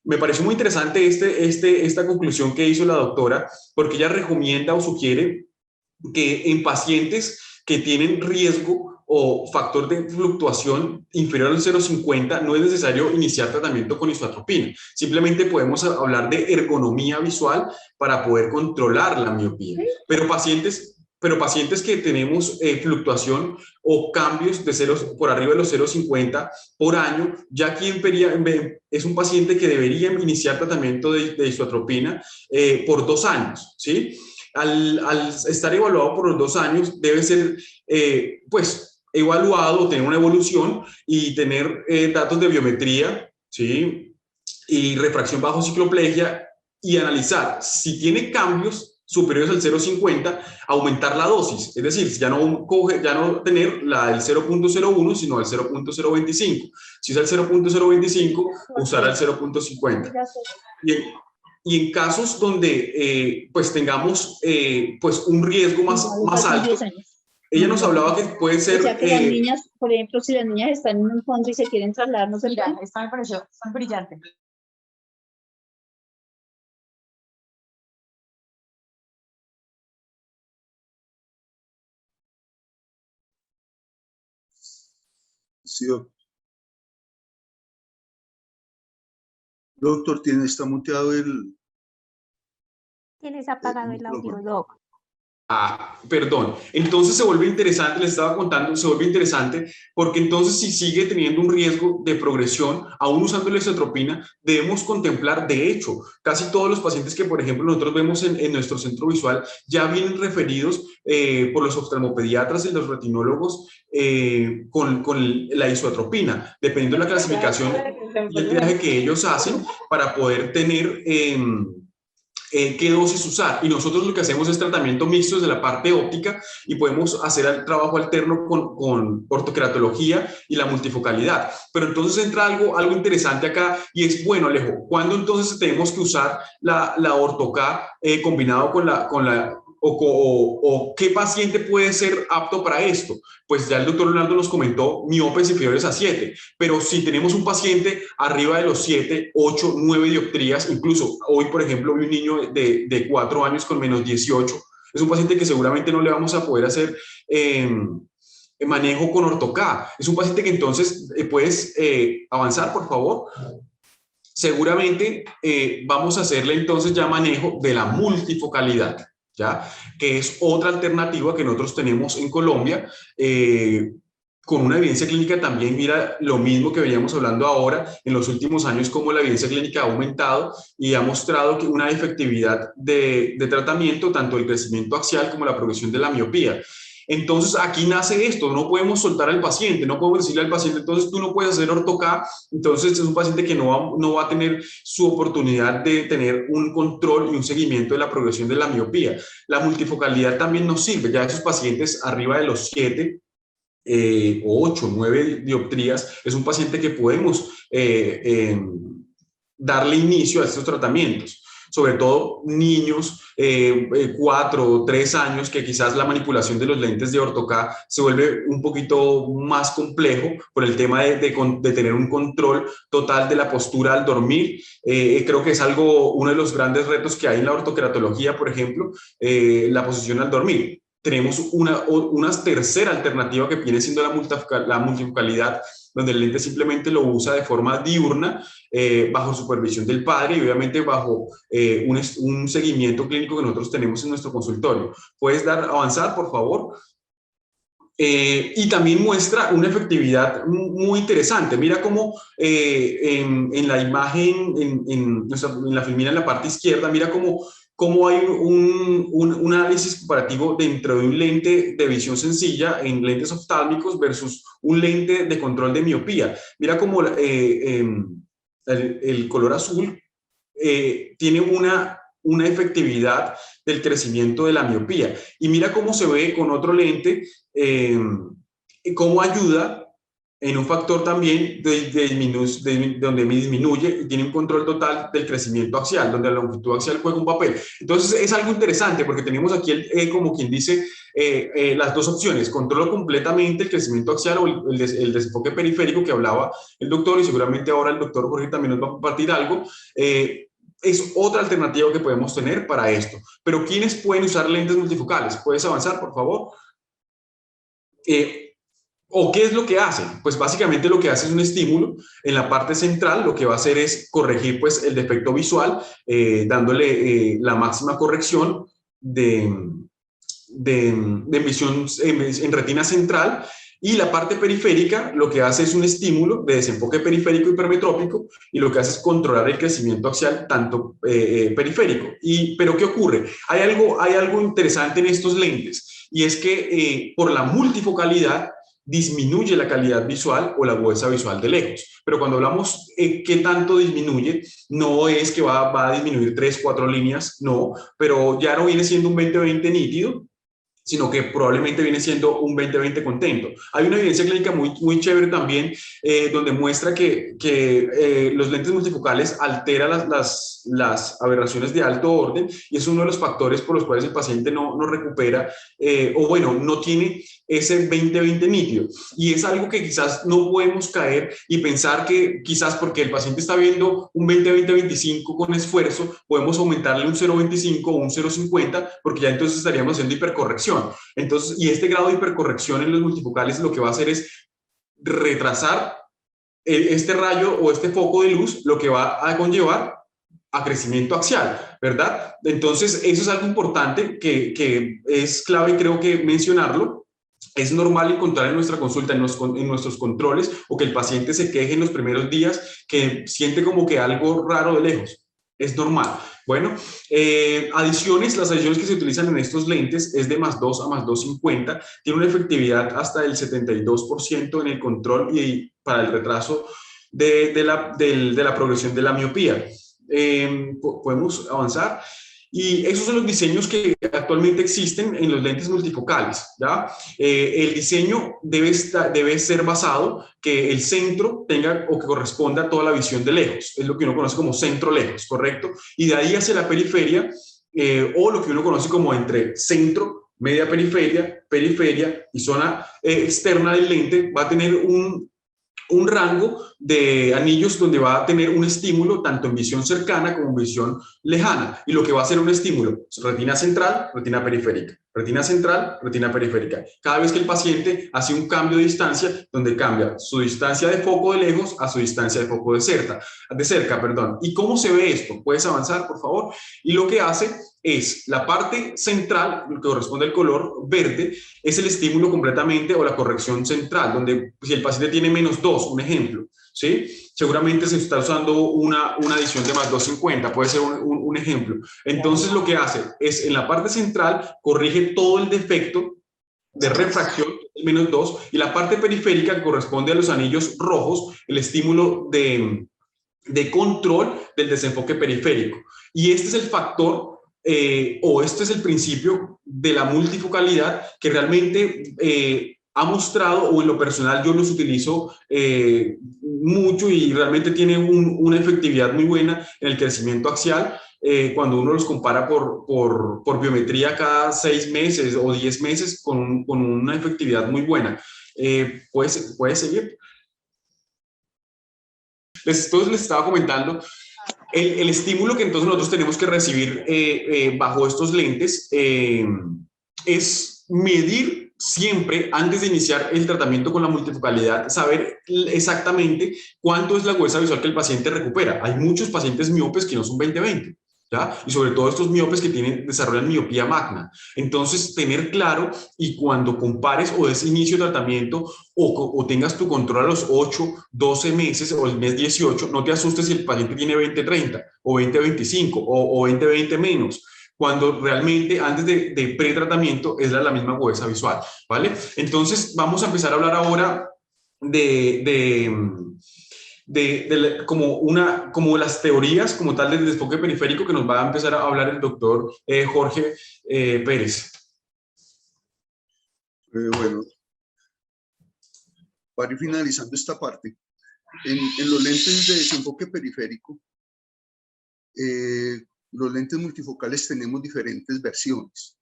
Me pareció muy interesante esta conclusión que hizo la doctora, porque ella recomienda o sugiere que en pacientes que tienen riesgo o factor de fluctuación inferior al 0.50 no es necesario iniciar tratamiento con isotropina. Simplemente podemos hablar de ergonomía visual para poder controlar la miopía. Pero pacientes que tenemos fluctuación o cambios de por arriba de los 0.50 por año, ya aquí es un paciente que debería iniciar tratamiento de isotropina por 2 años, ¿sí? Al estar evaluado por los 2 años, debe ser, pues, evaluado, tener una evolución y tener datos de biometría, ¿sí? Y refracción bajo cicloplegia, y analizar si tiene cambios superiores al 0.50, aumentar la dosis, es decir, ya no tener la del 0.01, sino el 0.025. Si es el 0.025, usar el 0.50. Y en casos donde pues tengamos pues un riesgo más alto, ella nos hablaba que puede ser... O sea que las niñas, por ejemplo, si las niñas están en un fondo y se quieren trasladar, no se Mira, puede. esta me pareció brillante. Sí, doctor, está muteado el... Tienes apagado el audio, Doc. Perdón. Entonces se vuelve interesante, les estaba contando, se vuelve interesante porque entonces si sigue teniendo un riesgo de progresión, aún usando la isotropina, debemos contemplar, de hecho, casi todos los pacientes que, por ejemplo, nosotros vemos en nuestro centro visual ya vienen referidos por los oftalmopediatras y los retinólogos con la isotropina, dependiendo de la clasificación y el triaje que ellos hacen para poder tener... qué dosis usar, y nosotros lo que hacemos es tratamiento mixto desde la parte óptica y podemos hacer el trabajo alterno con ortoqueratología y la multifocalidad. Pero entonces entra algo interesante acá, y es, bueno, Alejo, ¿cuándo entonces tenemos que usar la orto-K combinado con la o qué paciente puede ser apto para esto? Pues ya el doctor Leonardo nos comentó miopes inferiores a 7, pero si tenemos un paciente arriba de los 7, 8, 9 dioptrías, incluso hoy, por ejemplo, vi un niño de 4 años con -18, es un paciente que seguramente no le vamos a poder hacer manejo con orto-K. Es un paciente que entonces puedes avanzar, por favor. Seguramente vamos a hacerle entonces ya manejo de la multifocalidad, ¿ya? Que es otra alternativa que nosotros tenemos en Colombia, con una evidencia clínica también, mira lo mismo que veníamos hablando ahora, en los últimos años, cómo la evidencia clínica ha aumentado y ha mostrado que una efectividad de tratamiento, tanto el crecimiento axial como la progresión de la miopía. Entonces, aquí nace esto, no podemos soltar al paciente, no podemos decirle al paciente, entonces tú no puedes hacer orto-K, entonces es un paciente que no va a tener su oportunidad de tener un control y un seguimiento de la progresión de la miopía. La multifocalidad también nos sirve, ya esos pacientes arriba de los 7, 8, 9 dioptrías, es un paciente que podemos darle inicio a estos tratamientos, sobre todo niños 4 o 3 años, que quizás la manipulación de los lentes de orto-K se vuelve un poquito más complejo por el tema de tener un control total de la postura al dormir. Creo que es uno de los grandes retos que hay en la ortoqueratología, por ejemplo, la posición al dormir. Tenemos una tercera alternativa que viene siendo la multifocalidad, donde el lente simplemente lo usa de forma diurna, bajo supervisión del padre y obviamente bajo un seguimiento clínico que nosotros tenemos en nuestro consultorio. ¿Puedes avanzar, por favor? Y también muestra una efectividad muy interesante. Mira cómo en la imagen, en la filmina en la parte izquierda, mira cómo hay un análisis comparativo dentro de un lente de visión sencilla en lentes oftálmicos versus un lente de control de miopía. Mira cómo el color azul tiene una efectividad del crecimiento de la miopía. Y mira cómo se ve con otro lente, cómo ayuda en un factor también donde disminuye y tiene un control total del crecimiento axial, donde la longitud axial juega un papel. Entonces es algo interesante porque tenemos aquí, como quien dice, las dos opciones: controlo completamente el crecimiento axial o el desenfoque periférico que hablaba el doctor, y seguramente ahora el doctor Jorge también nos va a compartir algo. Es otra alternativa que podemos tener para esto. Pero ¿quiénes pueden usar lentes multifocales? ¿Puedes avanzar, por favor? ¿O qué es lo que hace? Pues básicamente lo que hace es un estímulo en la parte central. Lo que va a hacer es corregir pues el defecto visual, dándole la máxima corrección de visión en retina central. Y la parte periférica lo que hace es un estímulo de desenfoque periférico hipermetrópico, y lo que hace es controlar el crecimiento axial tanto periférico. ¿Pero qué ocurre? Hay algo interesante en estos lentes, y es que por la multifocalidad disminuye la calidad visual o la agudeza visual de lejos. Pero cuando hablamos qué tanto disminuye, no es que va a disminuir 3, 4 líneas, no, pero ya no viene siendo un 20/20 nítido, sino que probablemente viene siendo un 20/20 contento. Hay una evidencia clínica muy chévere también, donde muestra que los lentes multifocales alteran las aberraciones de alto orden, y es uno de los factores por los cuales el paciente no recupera, o bueno, no tiene ese 20/20 nítido. Y es algo que quizás no podemos caer y pensar que quizás porque el paciente está viendo un 20/20/25 con esfuerzo, podemos aumentarle un 0/25 o un 0/50, porque ya entonces estaríamos haciendo hipercorrección. Entonces, y este grado de hipercorrección en los multifocales lo que va a hacer es retrasar este rayo o este foco de luz, lo que va a conllevar a crecimiento axial, ¿verdad? Entonces, eso es algo importante que es clave, creo que mencionarlo. Es normal encontrar en nuestra consulta, en nuestros controles, o que el paciente se queje en los primeros días, que siente como que algo raro de lejos. Es normal. Bueno, las adiciones que se utilizan en estos lentes es de +2 a +250. Tiene una efectividad hasta del 72% en el control y para el retraso de la progresión de la miopía. Podemos avanzar. Y esos son los diseños que actualmente existen en los lentes multifocales, ¿ya? El diseño debe ser basado que el centro tenga o que corresponda a toda la visión de lejos. Es lo que uno conoce como centro-lejos, ¿correcto? Y de ahí hacia la periferia, o lo que uno conoce como entre centro, media periferia y zona externa del lente, va a tener un rango de anillos donde va a tener un estímulo tanto en visión cercana como en visión lejana, y lo que va a hacer un estímulo: retina central, retina periférica, retina central, retina periférica. Cada vez que el paciente hace un cambio de distancia, donde cambia su distancia de foco de lejos a su distancia de foco de cerca. ¿Y cómo se ve esto? ¿Puedes avanzar, por favor? Y lo que hace es la parte central, lo que corresponde al color verde, es el estímulo completamente o la corrección central, donde si el paciente tiene -2, un ejemplo, ¿sí? Seguramente se está usando una adición de +250, puede ser un ejemplo. Entonces lo que hace es en la parte central corrige todo el defecto de refracción, el -2, y la parte periférica que corresponde a los anillos rojos, el estímulo de control del desenfoque periférico. Y este es el factor o este es el principio de la multifocalidad que realmente ha mostrado, o en lo personal yo los utilizo mucho y realmente tiene una efectividad muy buena en el crecimiento axial cuando uno los compara por biometría cada 6 meses o 10 meses con una efectividad muy buena. ¿Puedes seguir? Entonces les estaba comentando el estímulo que entonces nosotros tenemos que recibir bajo estos lentes es medir siempre, antes de iniciar el tratamiento con la multifocalidad, saber exactamente cuánto es la agudeza visual que el paciente recupera. Hay muchos pacientes miopes que no son 20/20. ¿Ya? Y sobre todo estos miopes que desarrollan miopía magna. Entonces, tener claro, y cuando compares o des inicio de tratamiento o tengas tu control a los 8, 12 meses o el mes 18, no te asustes si el paciente tiene 20/30 o 20/25 o 20/20 menos, cuando realmente antes de pretratamiento es la misma agudeza visual, ¿vale? Entonces, vamos a empezar a hablar ahora como las teorías como tal del desfoque periférico, que nos va a empezar a hablar el doctor Jorge Pérez. Bueno, para ir finalizando esta parte, en los lentes de desenfoque periférico, los lentes multifocales tenemos diferentes versiones.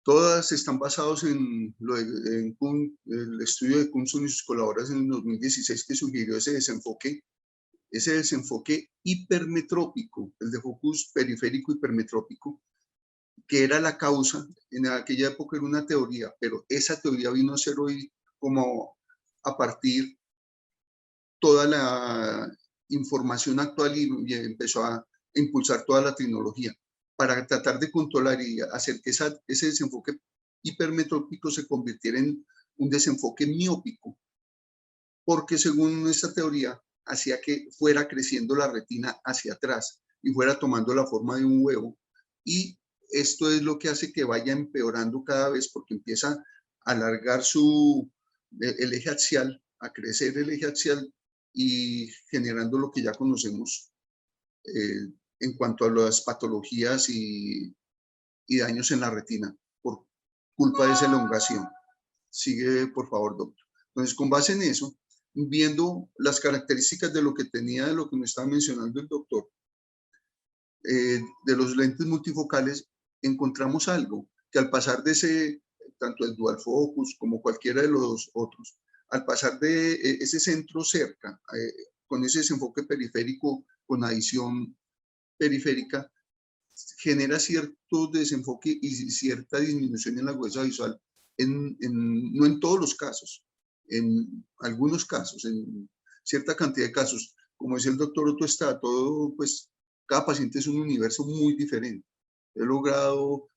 Todas están basadas en el estudio de Kunzun y sus colaboradores en el 2016, que sugirió ese desenfoque hipermetrópico, el de focus periférico hipermetrópico, que era la causa. En aquella época era una teoría, pero esa teoría vino a ser hoy como a partir toda la información actual y empezó a impulsar toda la tecnología para tratar de controlar y hacer que ese desenfoque hipermetrópico se convirtiera en un desenfoque miópico, porque según esta teoría hacía que fuera creciendo la retina hacia atrás y fuera tomando la forma de un huevo, y esto es lo que hace que vaya empeorando cada vez, porque empieza a alargar el eje axial, a crecer el eje axial y generando lo que ya conocemos en cuanto a las patologías y daños en la retina por culpa de esa elongación. Sigue, por favor, doctor. Entonces, con base en eso, viendo las características de lo que tenía, de lo que me estaba mencionando el doctor, de los lentes multifocales, encontramos algo que al pasar de tanto el dual focus como cualquiera de los otros, al pasar de ese centro cerca, con ese desenfoque periférico, con adición periférica, genera cierto desenfoque y cierta disminución en la agudeza visual, no en todos los casos, en algunos casos, en cierta cantidad de casos. Como decía el doctor Otto, pues cada paciente es un universo muy diferente. He logrado,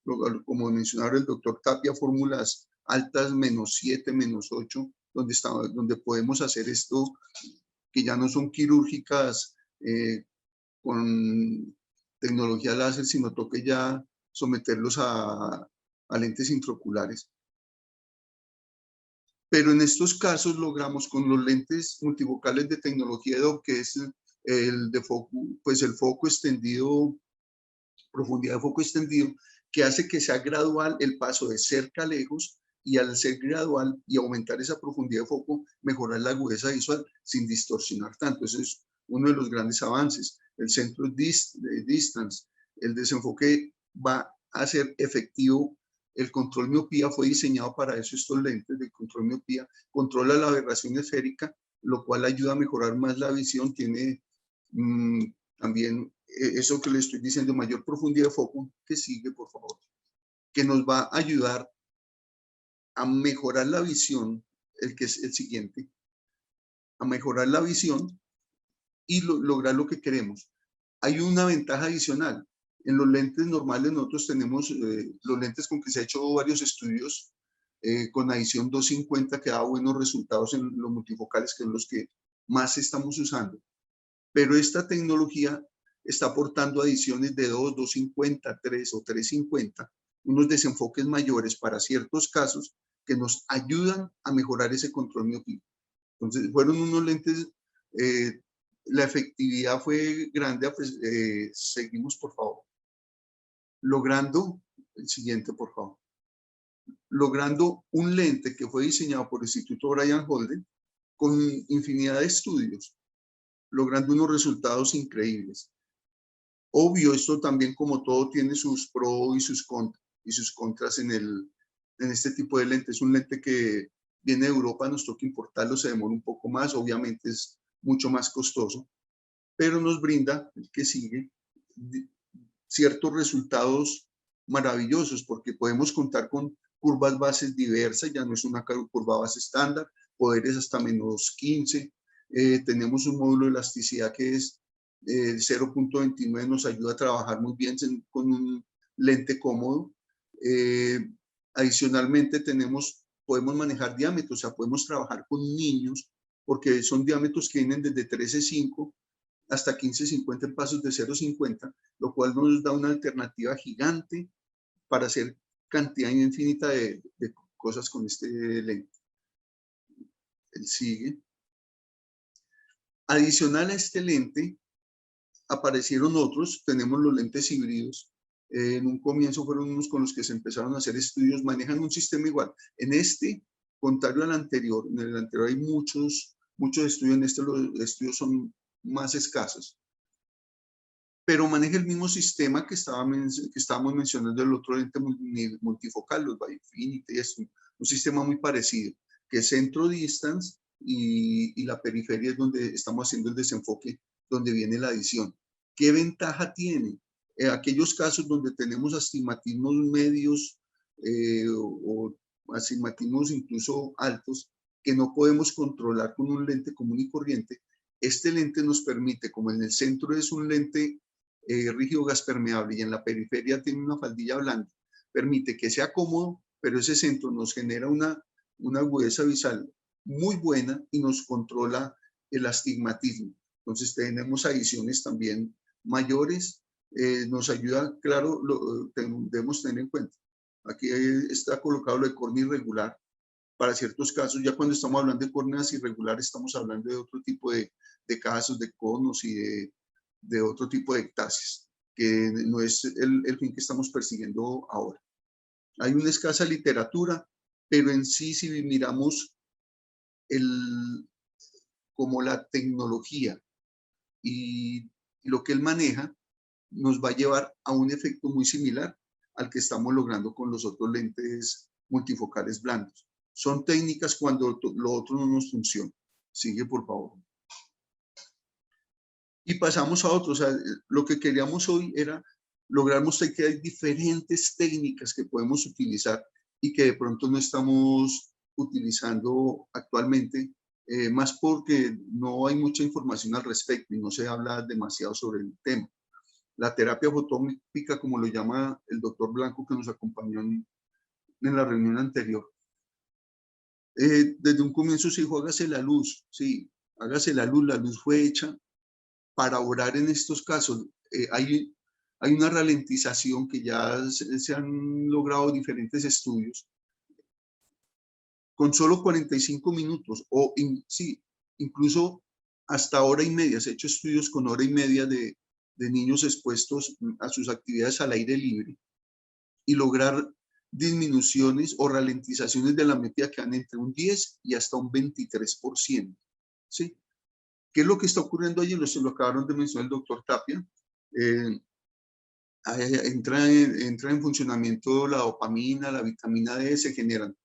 como mencionaba el doctor Tapia, fórmulas altas, -7, -8, donde podemos hacer esto, que ya no son quirúrgicas con tecnología láser, sino toque ya someterlos a lentes intraoculares. Pero en estos casos logramos con los lentes multifocales de tecnología EDOF, que es el foco extendido, profundidad de foco extendido, que hace que sea gradual el paso de cerca a lejos, y al ser gradual y aumentar esa profundidad de foco, mejorar la agudeza visual sin distorsionar tanto. Ese es uno de los grandes avances. El centro distance, el desenfoque va a ser efectivo. El control miopía fue diseñado para eso, estos lentes de control miopía. Controla la aberración esférica, lo cual ayuda a mejorar más la visión. Tiene también eso que le estoy diciendo, mayor profundidad de foco, que sigue, por favor, que nos va a ayudar a mejorar la visión, el que es el siguiente, a mejorar la visión y lograr lo que queremos. Hay una ventaja adicional. En los lentes normales nosotros tenemos los lentes con que se ha hecho varios estudios con adición 250 que da buenos resultados en los multifocales, que son los que más estamos usando. Pero esta tecnología está aportando adiciones de 2, 250, 3 o 350, unos desenfoques mayores para ciertos casos que nos ayudan a mejorar ese control miopía. Entonces, fueron unos lentes, la efectividad fue grande. Seguimos, por favor. Logrando, el siguiente, por favor. Logrando un lente que fue diseñado por el Instituto Brian Holden con infinidad de estudios, logrando unos resultados increíbles. Obvio, esto también, como todo, tiene sus pros y sus contras en este tipo de lentes. Es un lente que viene de Europa, nos toca importarlo, se demora un poco más, obviamente es mucho más costoso, pero nos brinda, el que sigue, ciertos resultados maravillosos, porque podemos contar con curvas bases diversas, ya no es una curva base estándar, poderes hasta menos 15, tenemos un módulo de elasticidad que es 0.29, nos ayuda a trabajar muy bien con un lente cómodo. Adicionalmente podemos manejar diámetros, o sea, podemos trabajar con niños, porque son diámetros que vienen desde 13.5 hasta 15.50 en pasos de 0.50, lo cual nos da una alternativa gigante para hacer cantidad infinita de cosas con este lente. Él sigue. Adicional a este lente, aparecieron otros. Tenemos los lentes híbridos. En un comienzo fueron unos con los que se empezaron a hacer estudios, manejan un sistema igual. En este, contrario al anterior, en el anterior hay muchos estudios, en este los estudios son más escasos, pero maneja el mismo sistema que estábamos mencionando el otro lente multifocal, los Biofinity, es un sistema muy parecido, que es centro distance y la periferia es donde estamos haciendo el desenfoque, donde viene la adición. ¿Qué ventaja tiene? Aquellos casos donde tenemos astigmatismos medios o astigmatismos incluso altos, que no podemos controlar con un lente común y corriente, este lente nos permite, como en el centro es un lente rígido gas permeable y en la periferia tiene una faldilla blanda, permite que sea cómodo, pero ese centro nos genera una agudeza visual muy buena y nos controla el astigmatismo. Entonces tenemos adiciones también mayores, nos ayuda, claro, debemos tener en cuenta. Aquí está colocado lo de córnea irregular. Para ciertos casos, ya cuando estamos hablando de córneas irregulares, estamos hablando de otro tipo de casos, de conos y de otro tipo de ectasias, que no es el fin que estamos persiguiendo ahora. Hay una escasa literatura, pero en sí, si miramos como la tecnología y lo que él maneja, nos va a llevar a un efecto muy similar al que estamos logrando con los otros lentes multifocales blandos. Son técnicas cuando lo otro no nos funciona. Sigue, por favor. Y pasamos a otros. O sea, lo que queríamos hoy era lograr mostrar que hay diferentes técnicas que podemos utilizar y que de pronto no estamos utilizando actualmente, más porque no hay mucha información al respecto y no se habla demasiado sobre el tema. La terapia fotónica, como lo llama el doctor Blanco, que nos acompañó en la reunión anterior. Desde un comienzo se dijo, hágase la luz. Sí, hágase la luz fue hecha para orar en estos casos. Hay una ralentización que ya se han logrado diferentes estudios. Con solo 45 minutos, o sí, incluso hasta hora y media, se han hecho estudios con hora y media de niños expuestos a sus actividades al aire libre y lograr disminuciones o ralentizaciones de la miopía que van entre un 10 y hasta un 23%. ¿Sí? ¿Qué es lo que está ocurriendo allí? Lo acabaron de mencionar el doctor Tapia. Entra en funcionamiento la dopamina, la vitamina D, se generan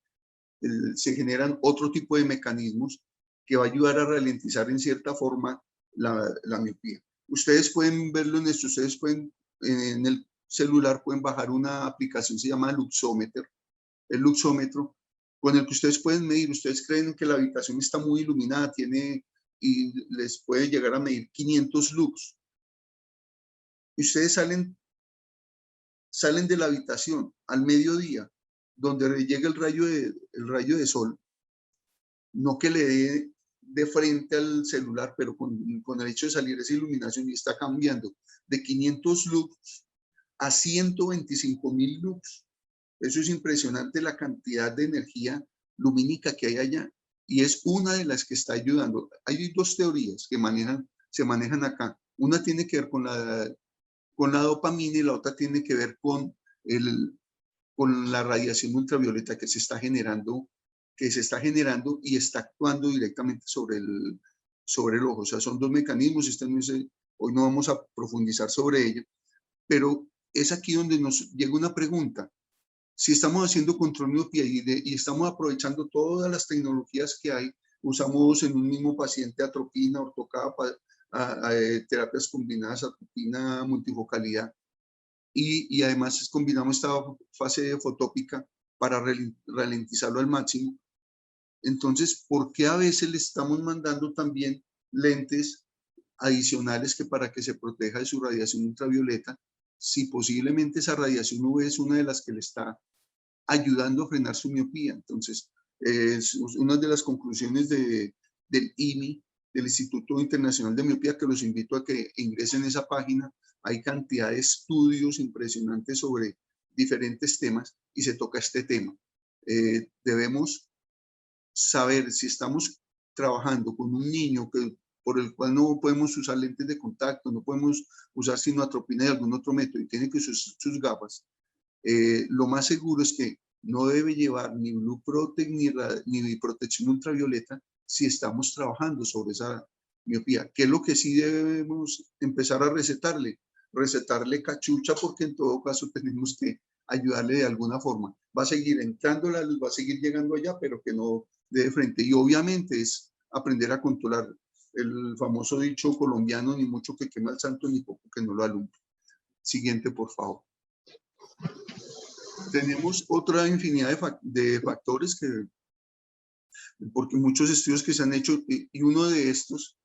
otro tipo de mecanismos que va a ayudar a ralentizar en cierta forma la miopía. Ustedes pueden verlo en esto, ustedes pueden, en el celular pueden bajar una aplicación, se llama Luxometer, el luxómetro, con el que ustedes pueden medir. Ustedes creen que la habitación está muy iluminada, y les puede llegar a medir 500 lux. Y ustedes salen salen de la habitación al mediodía, donde llega el rayo de sol, no que le dé de frente al celular, pero con el hecho de salir esa iluminación y está cambiando de 500 lux a 125.000 lux. Eso es impresionante la cantidad de energía lumínica que hay allá y es una de las que está ayudando. Hay dos teorías que se manejan acá. Una tiene que ver con la dopamina y la otra tiene que ver con la radiación ultravioleta que se está generando y está actuando directamente sobre el ojo. O sea, son dos mecanismos, hoy no vamos a profundizar sobre ello, pero es aquí donde nos llega una pregunta. Si estamos haciendo control miopía y estamos aprovechando todas las tecnologías que hay, usamos en un mismo paciente atropina, ortocapa, terapias combinadas, atropina, multifocalidad, y además combinamos esta fase fotópica para ralentizarlo al máximo. Entonces, ¿por qué a veces le estamos mandando también lentes adicionales para que se proteja de su radiación ultravioleta? Si posiblemente esa radiación UV es una de las que le está ayudando a frenar su miopía. Entonces, es una de las conclusiones del IMI, del Instituto Internacional de Miopía, que los invito a que ingresen a esa página. Hay cantidad de estudios impresionantes sobre diferentes temas y se toca este tema. Debemos saber si estamos trabajando con un niño por el cual no podemos usar lentes de contacto, no podemos usar sino atropina y algún otro método y tiene que usar sus gafas. Lo más seguro es que no debe llevar ni Blue Protect ni protección ultravioleta si estamos trabajando sobre esa miopía. ¿Qué es lo que sí debemos empezar a recetarle? Recetarle cachucha, porque en todo caso tenemos que ayudarle de alguna forma. Va a seguir entrando la luz, va a seguir llegando allá, pero que no de frente. Y obviamente es aprender a controlar el famoso dicho colombiano, ni mucho que quema el santo, ni poco que no lo alumbre. Siguiente, por favor. Tenemos otra infinidad de factores porque muchos estudios que se han hecho, y uno de estos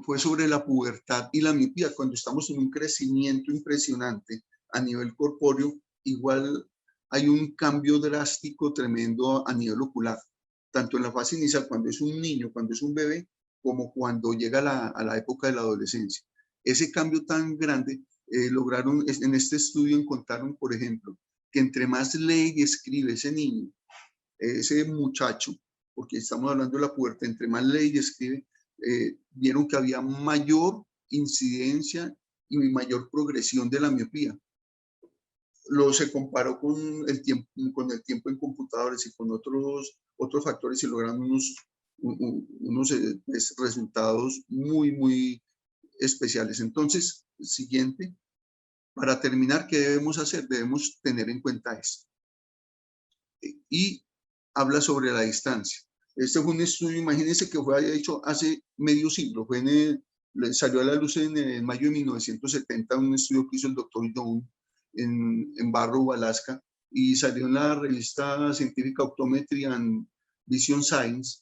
fue sobre la pubertad y la miopía. Cuando estamos en un crecimiento impresionante a nivel corpóreo, igual hay un cambio drástico tremendo a nivel ocular, tanto en la fase inicial, cuando es un niño, cuando es un bebé, como cuando llega a la época de la adolescencia. Ese cambio tan grande, en este estudio encontraron, por ejemplo, que entre más lee y escribe ese niño, ese muchacho, porque estamos hablando de la pubertad, entre más lee y escribe, vieron que había mayor incidencia y mayor progresión de la miopía. Se comparó con el tiempo en computadores y con otros factores y lograron unos resultados muy, muy especiales. Entonces, siguiente. Para terminar, ¿qué debemos hacer? Debemos tener en cuenta esto. Y habla sobre la distancia. Este fue un estudio, imagínense que fue hecho hace medio siglo. Salió a la luz en mayo de 1970, un estudio que hizo el doctor Young en Barrow, Alaska, y salió en la revista científica Optometry and Vision Science,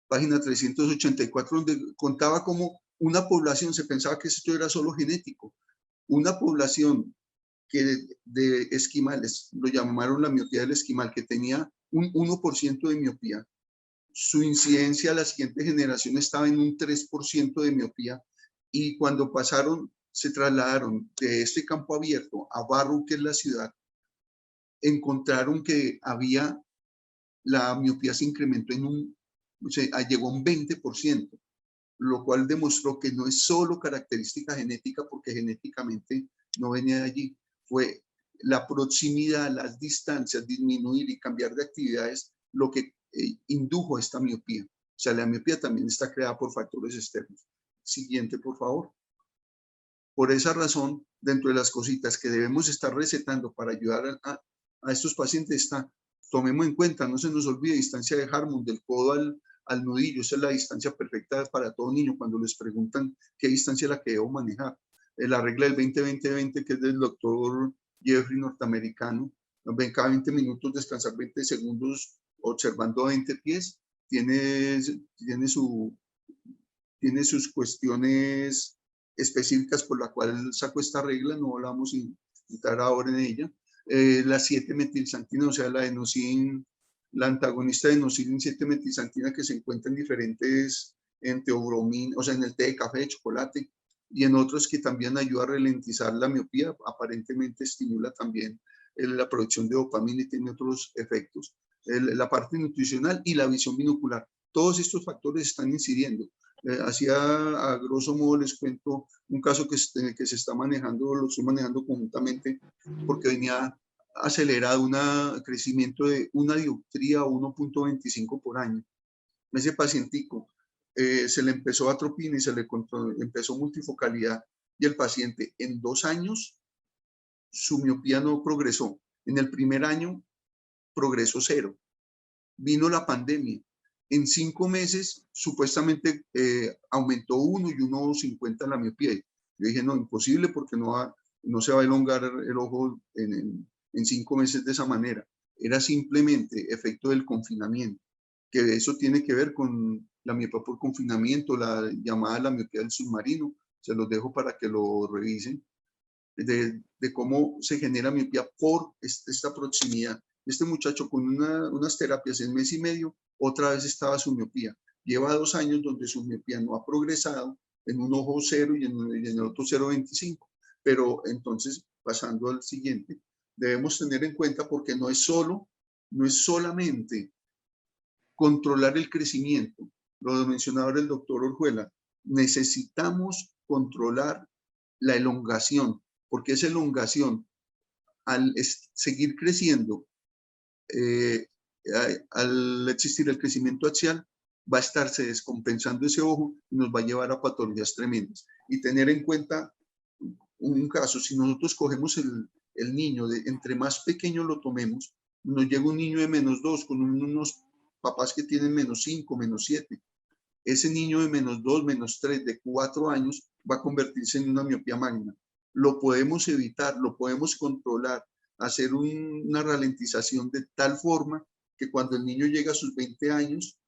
página 384, donde contaba cómo una población, se pensaba que esto era solo genético, una población de esquimales, lo llamaron la miopía del esquimal, que tenía un 1% de miopía. Su incidencia a la siguiente generación estaba en un 3% de miopía, y cuando se trasladaron de este campo abierto a Barrow, que es la ciudad, encontraron que la miopía se incrementó llegó a un 20%. Lo cual demostró que no es solo característica genética, porque genéticamente no venía de allí. Fue la proximidad, las distancias, disminuir y cambiar de actividades lo que indujo a esta miopía. O sea, la miopía también está creada por factores externos. Siguiente, por favor. Por esa razón, dentro de las cositas que debemos estar recetando para ayudar a estos pacientes tomemos en cuenta, no se nos olvide, distancia de Harmon, del codo al nudillo. Esa es la distancia perfecta para todo niño cuando les preguntan qué distancia es la que debo manejar. La regla del 20-20-20, que es del doctor Jeffrey, norteamericano, cada 20 minutos descansar 20 segundos observando 20 pies, tiene sus cuestiones específicas por la cual saco esta regla. No hablamos entrar ahora en ella. La 7-metilsantina, o sea, la la antagonista de enocin 7-metilsantina que se encuentra en diferentes, en teobromina, o sea, en el té de café, de chocolate, y en otros que también ayuda a ralentizar la miopía, aparentemente estimula también la producción de dopamina y tiene otros efectos. La parte nutricional y la visión binocular, todos estos factores están incidiendo. Así a grosso modo les cuento un caso que se está manejando, lo estoy manejando conjuntamente porque venía acelerado un crecimiento de 1 dioptría o 1.25 por año. Ese pacientico se le empezó atropina y se le empezó multifocalidad y el paciente en 2 años su miopía no progresó. En el primer año progresó 0. Vino la pandemia. En 5 meses supuestamente aumentó 1 y 1.50 la miopía. Yo dije, no, imposible porque no se va a elongar el ojo en 5 meses de esa manera. Era simplemente efecto del confinamiento, que eso tiene que ver con la miopía por confinamiento, la llamada la miopía del submarino. Se los dejo para que lo revisen, de cómo se genera miopía por esta proximidad. Este muchacho con unas terapias en 1 mes y medio, otra vez estaba su miopía. Lleva 2 años donde su miopía no ha progresado, en un ojo 0 y en el otro 0.25. Pero entonces, pasando al siguiente, debemos tener en cuenta porque no es solamente controlar el crecimiento, lo mencionaba el doctor Orjuela, necesitamos controlar la elongación, porque esa elongación, al seguir creciendo, al existir el crecimiento axial, va a estarse descompensando ese ojo y nos va a llevar a patologías tremendas. Y tener en cuenta un caso, si nosotros cogemos el niño, entre más pequeño lo tomemos, nos llega un niño de -2 con unos papás que tienen -5, -7. Ese niño de -2, -3, de 4 años, va a convertirse en una miopía magna. Lo podemos evitar, lo podemos controlar, hacer una ralentización de tal forma que cuando el niño llega a sus 20 años,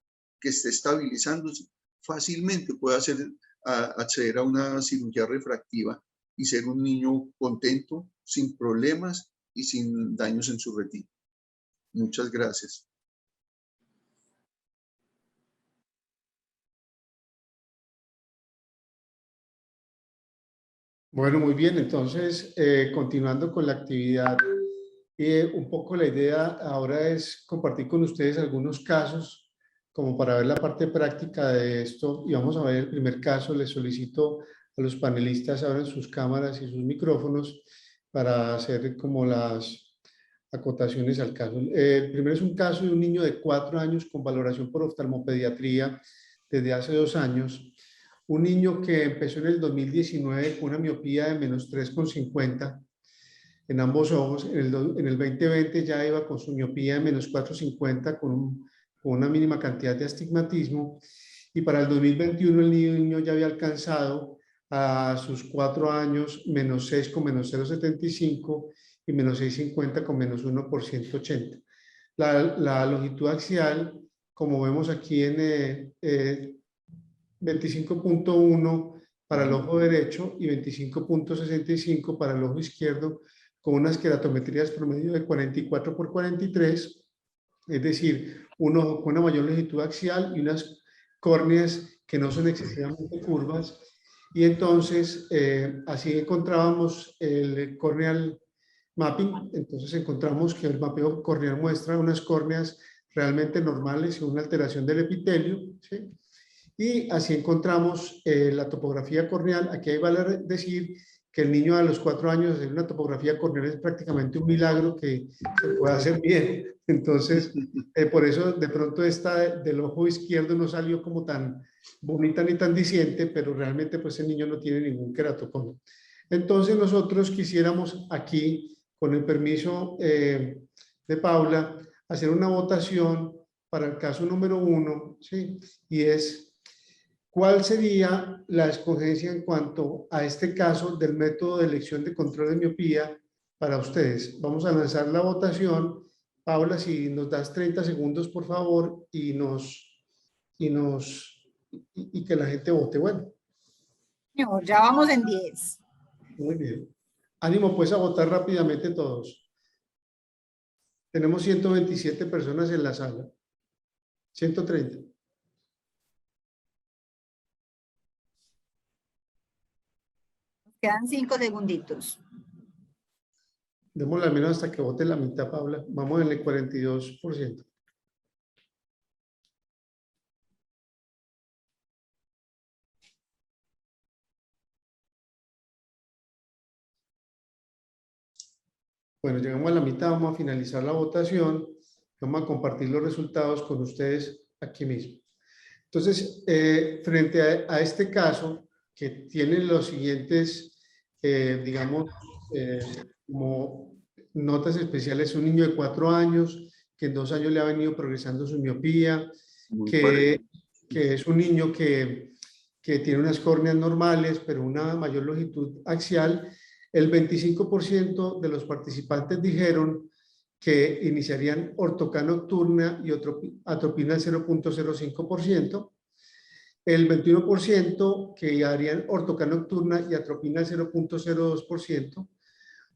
que esté estabilizándose, fácilmente puede acceder a una cirugía refractiva y ser un niño contento, sin problemas y sin daños en su retina. Muchas gracias. Bueno, muy bien. Entonces, continuando con la actividad, un poco la idea ahora es compartir con ustedes algunos casos como para ver la parte práctica de esto. Y vamos a ver el primer caso. Les solicito a los panelistas abran sus cámaras y sus micrófonos para hacer como las acotaciones al caso. El primero es un caso de un niño de 4 años con valoración por oftalmopediatría desde hace 2 años. Un niño que empezó en el 2019 con una miopía de -3,50 en ambos ojos. En el 2020 ya iba con su miopía de -4,50 con una mínima cantidad de astigmatismo. Y para el 2021 el niño ya había alcanzado a sus 4 años -6 con -0,75 y -6,50 con -1 por 180. La longitud axial, como vemos aquí en 25.1 para el ojo derecho y 25.65 para el ojo izquierdo, con unas queratometrías promedio de 44 por 43, es decir, un ojo con una mayor longitud axial y unas córneas que no son excesivamente curvas. Y entonces, así encontrábamos el corneal mapping. Entonces encontramos que el mapeo corneal muestra unas córneas realmente normales y una alteración del epitelio, ¿sí? Y así encontramos la topografía corneal. Aquí vale decir que el niño a los 4 años hacer una topografía corneal es prácticamente un milagro que se puede hacer bien. Entonces, por eso de pronto esta del ojo izquierdo no salió como tan bonita ni tan diciente, pero realmente pues el niño no tiene ningún queratocono. Entonces nosotros quisiéramos aquí, con el permiso de Paula, hacer una votación para el caso número 1, ¿sí? Y es: ¿cuál sería la escogencia en cuanto a este caso del método de elección de control de miopía para ustedes? Vamos a lanzar la votación. Paula, si nos das 30 segundos, por favor, y que la gente vote. Bueno. No, ya vamos en 10. Muy bien. Ánimo pues a votar rápidamente todos. Tenemos 127 personas en la sala. 130. Quedan 5 segunditos. Démosle al menos hasta que vote la mitad, Paula. Vamos en el 42%. Bueno, llegamos a la mitad, vamos a finalizar la votación. Vamos a compartir los resultados con ustedes aquí mismo. Entonces, frente a este caso, que tiene los siguientes, digamos, como notas especiales, un niño de 4 años, que en 2 años le ha venido progresando su miopía, que es un niño que tiene unas córneas normales, pero una mayor longitud axial. El 25% de los participantes dijeron que iniciarían ortoca nocturna y atropina al 0.05%. El 21% que harían ortoca nocturna y atropina al 0.02%.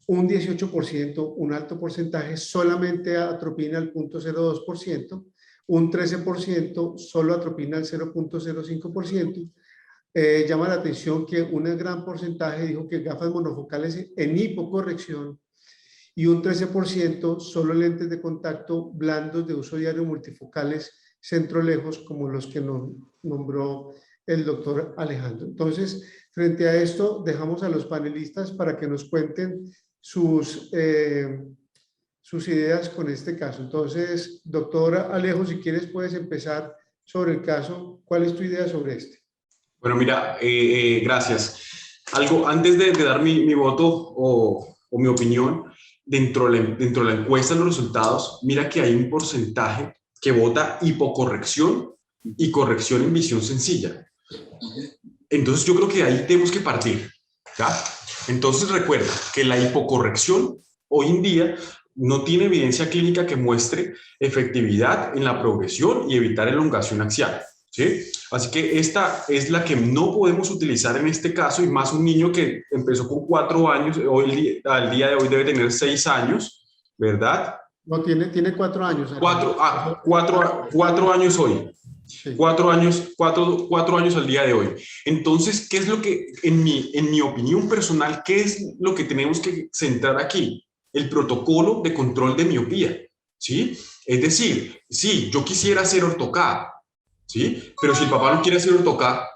Un 18%, un alto porcentaje, solamente atropina al 0.02%. Un 13% solo atropina al 0.05%. Llama la atención que un gran porcentaje dijo que gafas monofocales en hipocorrección y un 13% solo lentes de contacto blandos de uso diario multifocales centro lejos, como los que nombró el doctor Alejandro. Entonces, frente a esto, dejamos a los panelistas para que nos cuenten sus ideas con este caso. Entonces, doctora Alejo, si quieres puedes empezar sobre el caso. ¿Cuál es tu idea sobre este? Bueno, mira, gracias. Algo antes de dar mi voto o mi opinión, dentro de la encuesta, los resultados, mira que hay un porcentaje que vota hipocorrección y corrección en visión sencilla. Entonces yo creo que ahí tenemos que partir, ¿ya? Entonces recuerda que la hipocorrección hoy en día no tiene evidencia clínica que muestre efectividad en la progresión y evitar elongación axial, ¿sí? Así que esta es la que no podemos utilizar en este caso, y más un niño que empezó con 4 años, al día de hoy debe tener 6 años, ¿verdad? No, tiene 4 años. 4 años hoy. Sí. 4 años al día de hoy. Entonces, ¿qué es lo que, en mi opinión personal, qué es lo que tenemos que centrar aquí? El protocolo de control de miopía, ¿sí? Es decir, sí, yo quisiera hacer ortoca, ¿sí? Pero si el papá no quiere hacer ortoca,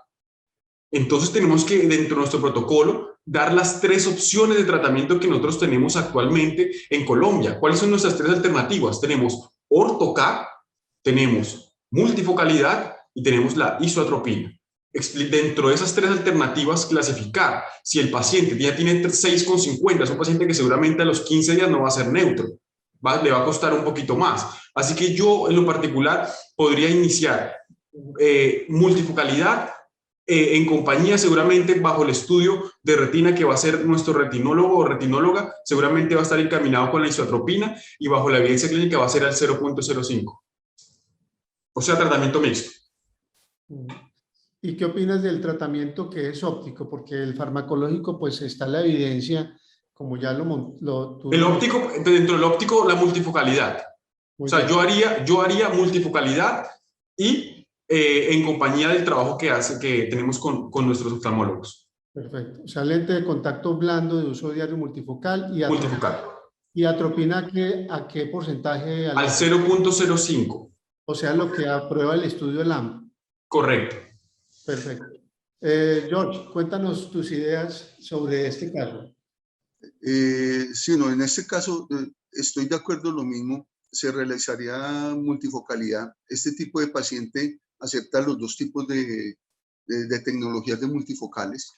entonces tenemos que, dentro de nuestro protocolo, dar las 3 opciones de tratamiento que nosotros tenemos actualmente en Colombia. ¿Cuáles son nuestras 3 alternativas? Tenemos ortoca, tenemos multifocalidad y tenemos la isoatropina. Dentro de esas 3 alternativas, clasificar si el paciente ya tiene 6,50, es un paciente que seguramente a los 15 días no va a ser neutro, le va a costar un poquito más. Así que yo, en lo particular, podría iniciar multifocalidad en compañía, seguramente bajo el estudio de retina que va a ser nuestro retinólogo o retinóloga, seguramente va a estar encaminado con la isotropina, y bajo la evidencia clínica va a ser al 0.05. O sea, tratamiento mixto. ¿Y qué opinas del tratamiento que es óptico? Porque el farmacológico, pues está la evidencia, como ya el óptico, dentro del óptico, la multifocalidad. O sea, yo haría multifocalidad y en compañía del trabajo que tenemos con nuestros oftalmólogos. Perfecto. O sea, lente de contacto blando de uso diario multifocal y multifocal. ¿Y atropina a qué porcentaje? Al 0.05. O sea, lo que aprueba el estudio LAMP. Correcto. Perfecto. George, cuéntanos tus ideas sobre este caso. Sí, no, en este caso estoy de acuerdo en lo mismo. Se realizaría multifocalidad. Este tipo de paciente acepta los 2 tipos de tecnologías de multifocales.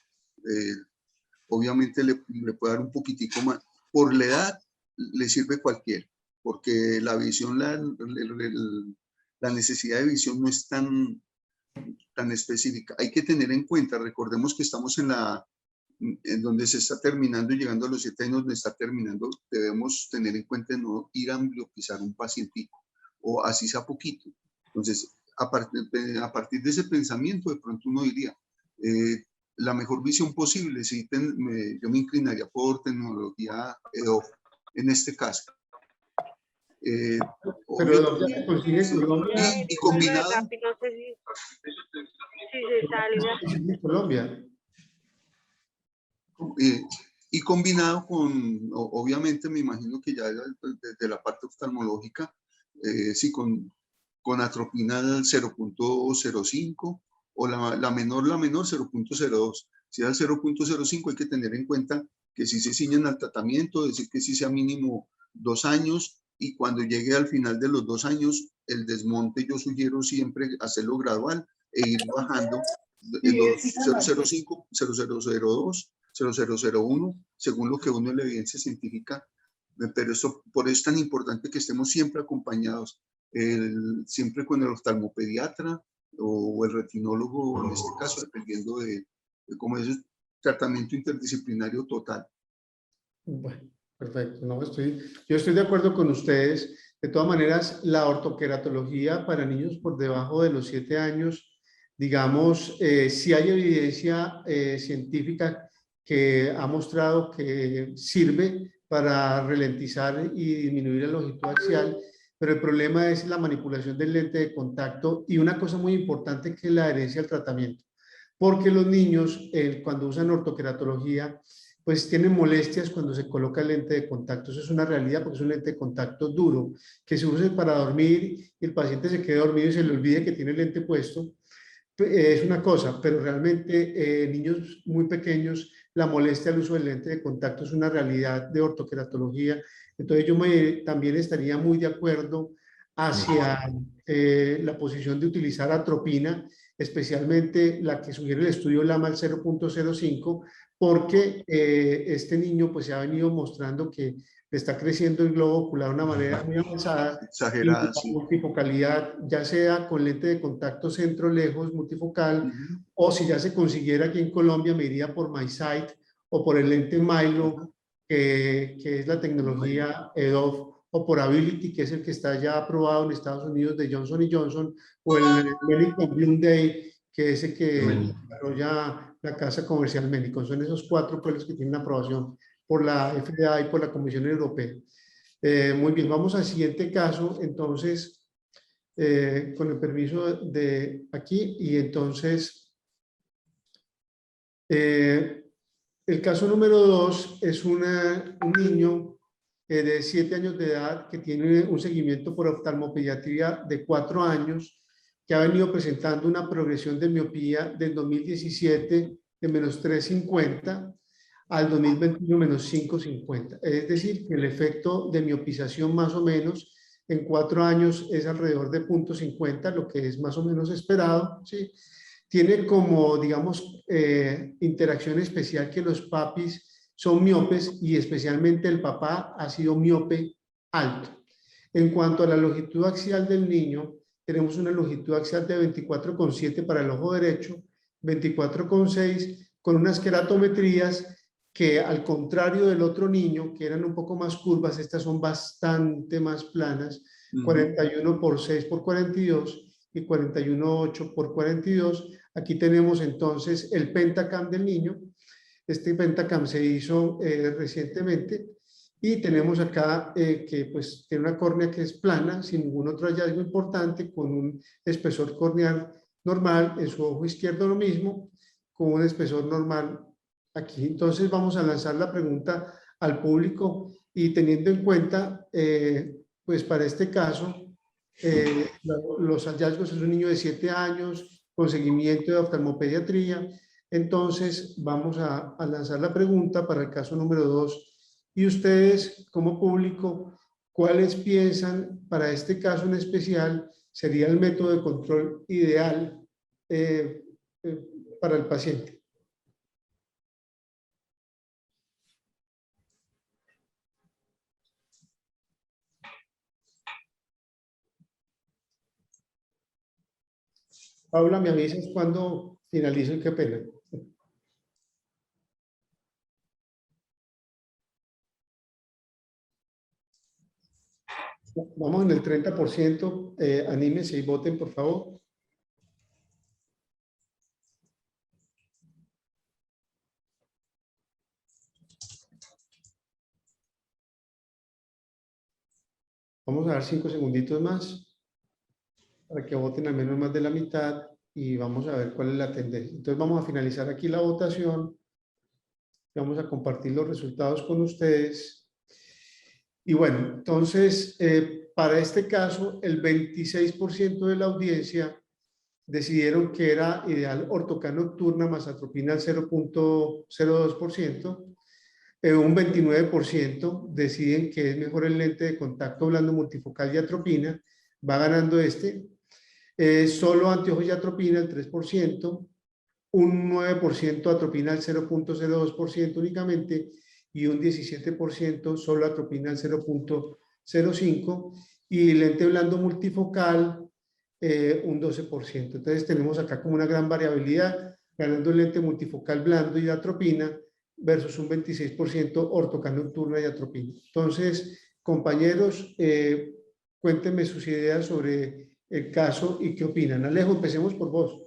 Obviamente le puede dar un poquitico más. Por la edad le sirve cualquiera, porque la visión, la necesidad de visión no es tan específica. Hay que tener en cuenta, recordemos que estamos en donde se está terminando y llegando a los 7 años donde está terminando, debemos tener en cuenta no ir a ambliopizar un pacientico, o así sea poquito. Entonces, a partir de ese pensamiento, de pronto uno diría, la mejor visión posible. Sí, yo me inclinaría por tecnología EDOF en este caso. Pero ya se consigue en Colombia. Y combinado. No sé si se sale. En Colombia. Y combinado con, obviamente me imagino que ya desde la parte oftalmológica, sí, con atropina 0.05 o la menor 0.02. Si es al 0.05 hay que tener en cuenta que si se ciñen al tratamiento, decir que sí sea mínimo 2 años, y cuando llegue al final de los 2 años, el desmonte yo sugiero siempre hacerlo gradual e ir bajando en los 005, 0002, 0001, según lo que uno en la evidencia científica. Pero por eso es tan importante que estemos siempre acompañados, siempre con el oftalmopediatra o el retinólogo, en este caso, dependiendo de cómo es el tratamiento interdisciplinario total. Bueno, perfecto. No, yo estoy de acuerdo con ustedes. De todas maneras, la ortoqueratología para niños por debajo de los 7 años, digamos, sí hay evidencia científica que ha mostrado que sirve para ralentizar y disminuir la longitud axial, pero el problema es la manipulación del lente de contacto y una cosa muy importante que es la adherencia al tratamiento. Porque los niños, cuando usan ortoqueratología, pues tienen molestias cuando se coloca el lente de contacto. Eso es una realidad porque es un lente de contacto duro, que se usa para dormir y el paciente se quede dormido y se le olvide que tiene el lente puesto. Es una cosa, pero realmente niños muy pequeños, la molestia al uso del lente de contacto es una realidad de ortoqueratología. Entonces yo también estaría muy de acuerdo hacia la posición de utilizar atropina, especialmente la que sugiere el estudio LAMA al 0.05, porque este niño pues se ha venido mostrando que le está creciendo el globo ocular de una manera muy avanzada, exagerada, sí. Multifocalidad, ya sea con lente de contacto centro-lejos, multifocal, o si ya se consiguiera aquí en Colombia, me iría por MySight o por el lente Milo, que es la tecnología EDOF, o por Ability, que es el que está ya aprobado en Estados Unidos de Johnson & Johnson, o el Menicon Bloom Day, que es el que desarrolla la casa comercial Menicon. Son esos 4 pues, los que tienen aprobación por la FDA y por la Comisión Europea. Muy bien, vamos al siguiente caso, entonces, con el permiso de aquí, y entonces, el caso número 2 es un niño de 7 años de edad que tiene un seguimiento por oftalmopediatría de 4 años, que ha venido presentando una progresión de miopía del 2017 de menos 350 al 2021 menos 550. Es decir, que el efecto de miopización más o menos en 4 años es alrededor de 0.50, lo que es más o menos esperado, ¿sí? Tiene como, digamos, interacción especial que los papis son miopes y especialmente el papá ha sido miope alto. En cuanto a la longitud axial del niño, tenemos una longitud axial de 24,7 para el ojo derecho, 24,6 con unas queratometrías que al contrario del otro niño, que eran un poco más curvas, estas son bastante más planas, 41 por 6 por 42 y 41,8 por 42. Aquí tenemos entonces el pentacam del niño. Este pentacam se hizo recientemente y tenemos acá que pues tiene una córnea que es plana, sin ningún otro hallazgo importante, con un espesor corneal normal, en su ojo izquierdo lo mismo, con un espesor normal aquí. Entonces vamos a lanzar la pregunta al público y teniendo en cuenta, pues para este caso, los hallazgos es un niño de 7 años con seguimiento de oftalmopediatría. Entonces vamos a lanzar la pregunta para el caso número 2. Y ustedes como público, ¿cuáles piensan para este caso en especial sería el método de control ideal para el paciente? Paula, me avisas cuando finalizo y qué pena. Vamos en el 30%, anímense y voten, por favor. Vamos a dar 5 segunditos más para que voten al menos más de la mitad y vamos a ver cuál es la tendencia. Entonces vamos a finalizar aquí la votación. Vamos a compartir los resultados con ustedes. Y bueno, entonces, para este caso, el 26% de la audiencia decidieron que era ideal ortoca nocturna más atropina al 0.02%. Un 29% deciden que es mejor el lente de contacto blando multifocal y atropina. Va ganando este. Solo anteojos y atropina el 3%. Un 9% atropina al 0.02% únicamente y un 17% solo atropina al 0.05% y lente blando multifocal un 12%. Entonces tenemos acá como una gran variabilidad, ganando el lente multifocal blando y atropina versus un 26% ortoca nocturna y atropina. Entonces, compañeros, cuéntenme sus ideas sobre el caso y qué opinan. Alejo, empecemos por vos.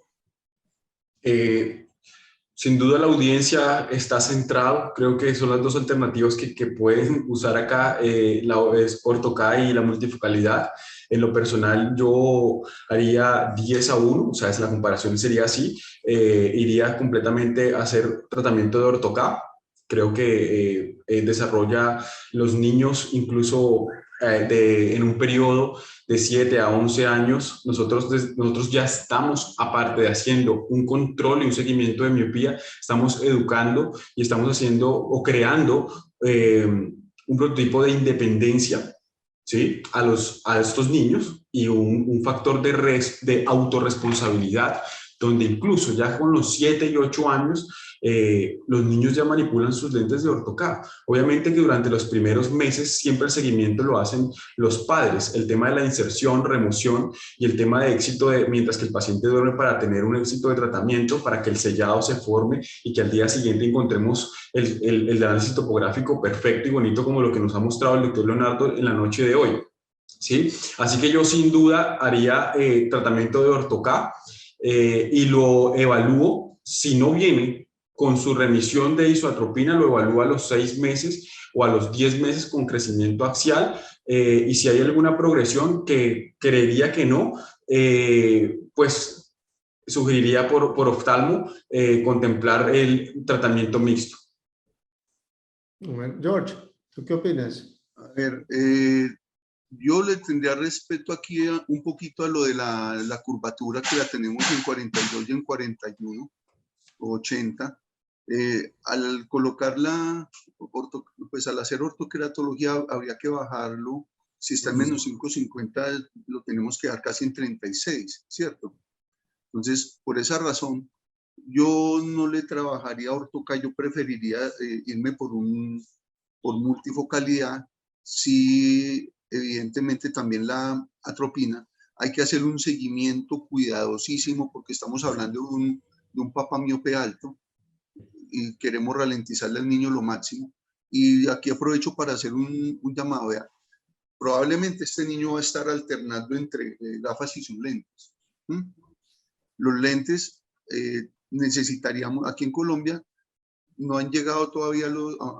Sin duda la audiencia está centrado, creo que son las dos alternativas que pueden usar acá, la ortoca y la multifocalidad. En lo personal yo haría 10-1, o sea, la comparación sería así, iría completamente a hacer tratamiento de ortoca. Creo que desarrolla los niños incluso en un periodo de 7 a 11 años, nosotros ya estamos, aparte de haciendo un control y un seguimiento de miopía, estamos educando y estamos haciendo o creando un prototipo de independencia, ¿sí? a estos niños y un factor de autorresponsabilidad, donde incluso ya con los 7 y 8 años los niños ya manipulan sus lentes de ortoca. Obviamente que durante los primeros meses siempre el seguimiento lo hacen los padres, el tema de la inserción, remoción y el tema de éxito mientras que el paciente duerme para tener un éxito de tratamiento, para que el sellado se forme y que al día siguiente encontremos el análisis topográfico perfecto y bonito como lo que nos ha mostrado el doctor Leonardo en la noche de hoy. ¿Sí? Así que yo sin duda haría tratamiento de ortoca y lo evalúo. Si no viene con su remisión de isotropina, lo evalúa a los 6 meses o a los 10 meses con crecimiento axial, y si hay alguna progresión que creería que no, pues sugeriría por oftalmo contemplar el tratamiento mixto. George, ¿tú qué opinas? A ver, yo le tendría respeto aquí un poquito a lo de la curvatura que la tenemos en 42 y en 41 o 80. Al colocarla, pues al hacer ortoqueratología habría que bajarlo. Si está en menos 5,50 lo tenemos que dar casi en 36, ¿cierto? Entonces, por esa razón, yo no le trabajaría ortoca, yo preferiría irme por multifocalidad. Si evidentemente también la atropina, hay que hacer un seguimiento cuidadosísimo porque estamos hablando de un papá miope alto y queremos ralentizarle al niño lo máximo. Y aquí aprovecho para hacer un llamado. Vea, probablemente este niño va a estar alternando entre gafas y sus lentes. Los lentes necesitaríamos, aquí en Colombia no han llegado todavía,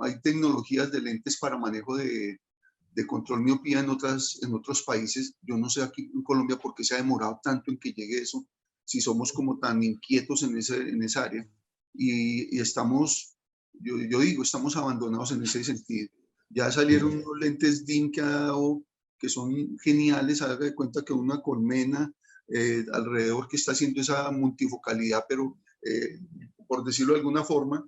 hay tecnologías de lentes para manejo de control miopía en otros países. Yo no sé aquí en Colombia por qué se ha demorado tanto en que llegue eso, si somos como tan inquietos en esa área. Y estamos, yo digo, estamos abandonados en ese sentido. Ya salieron unos lentes DIN que son geniales. Haga de cuenta que una colmena alrededor que está haciendo esa multifocalidad, pero por decirlo de alguna forma,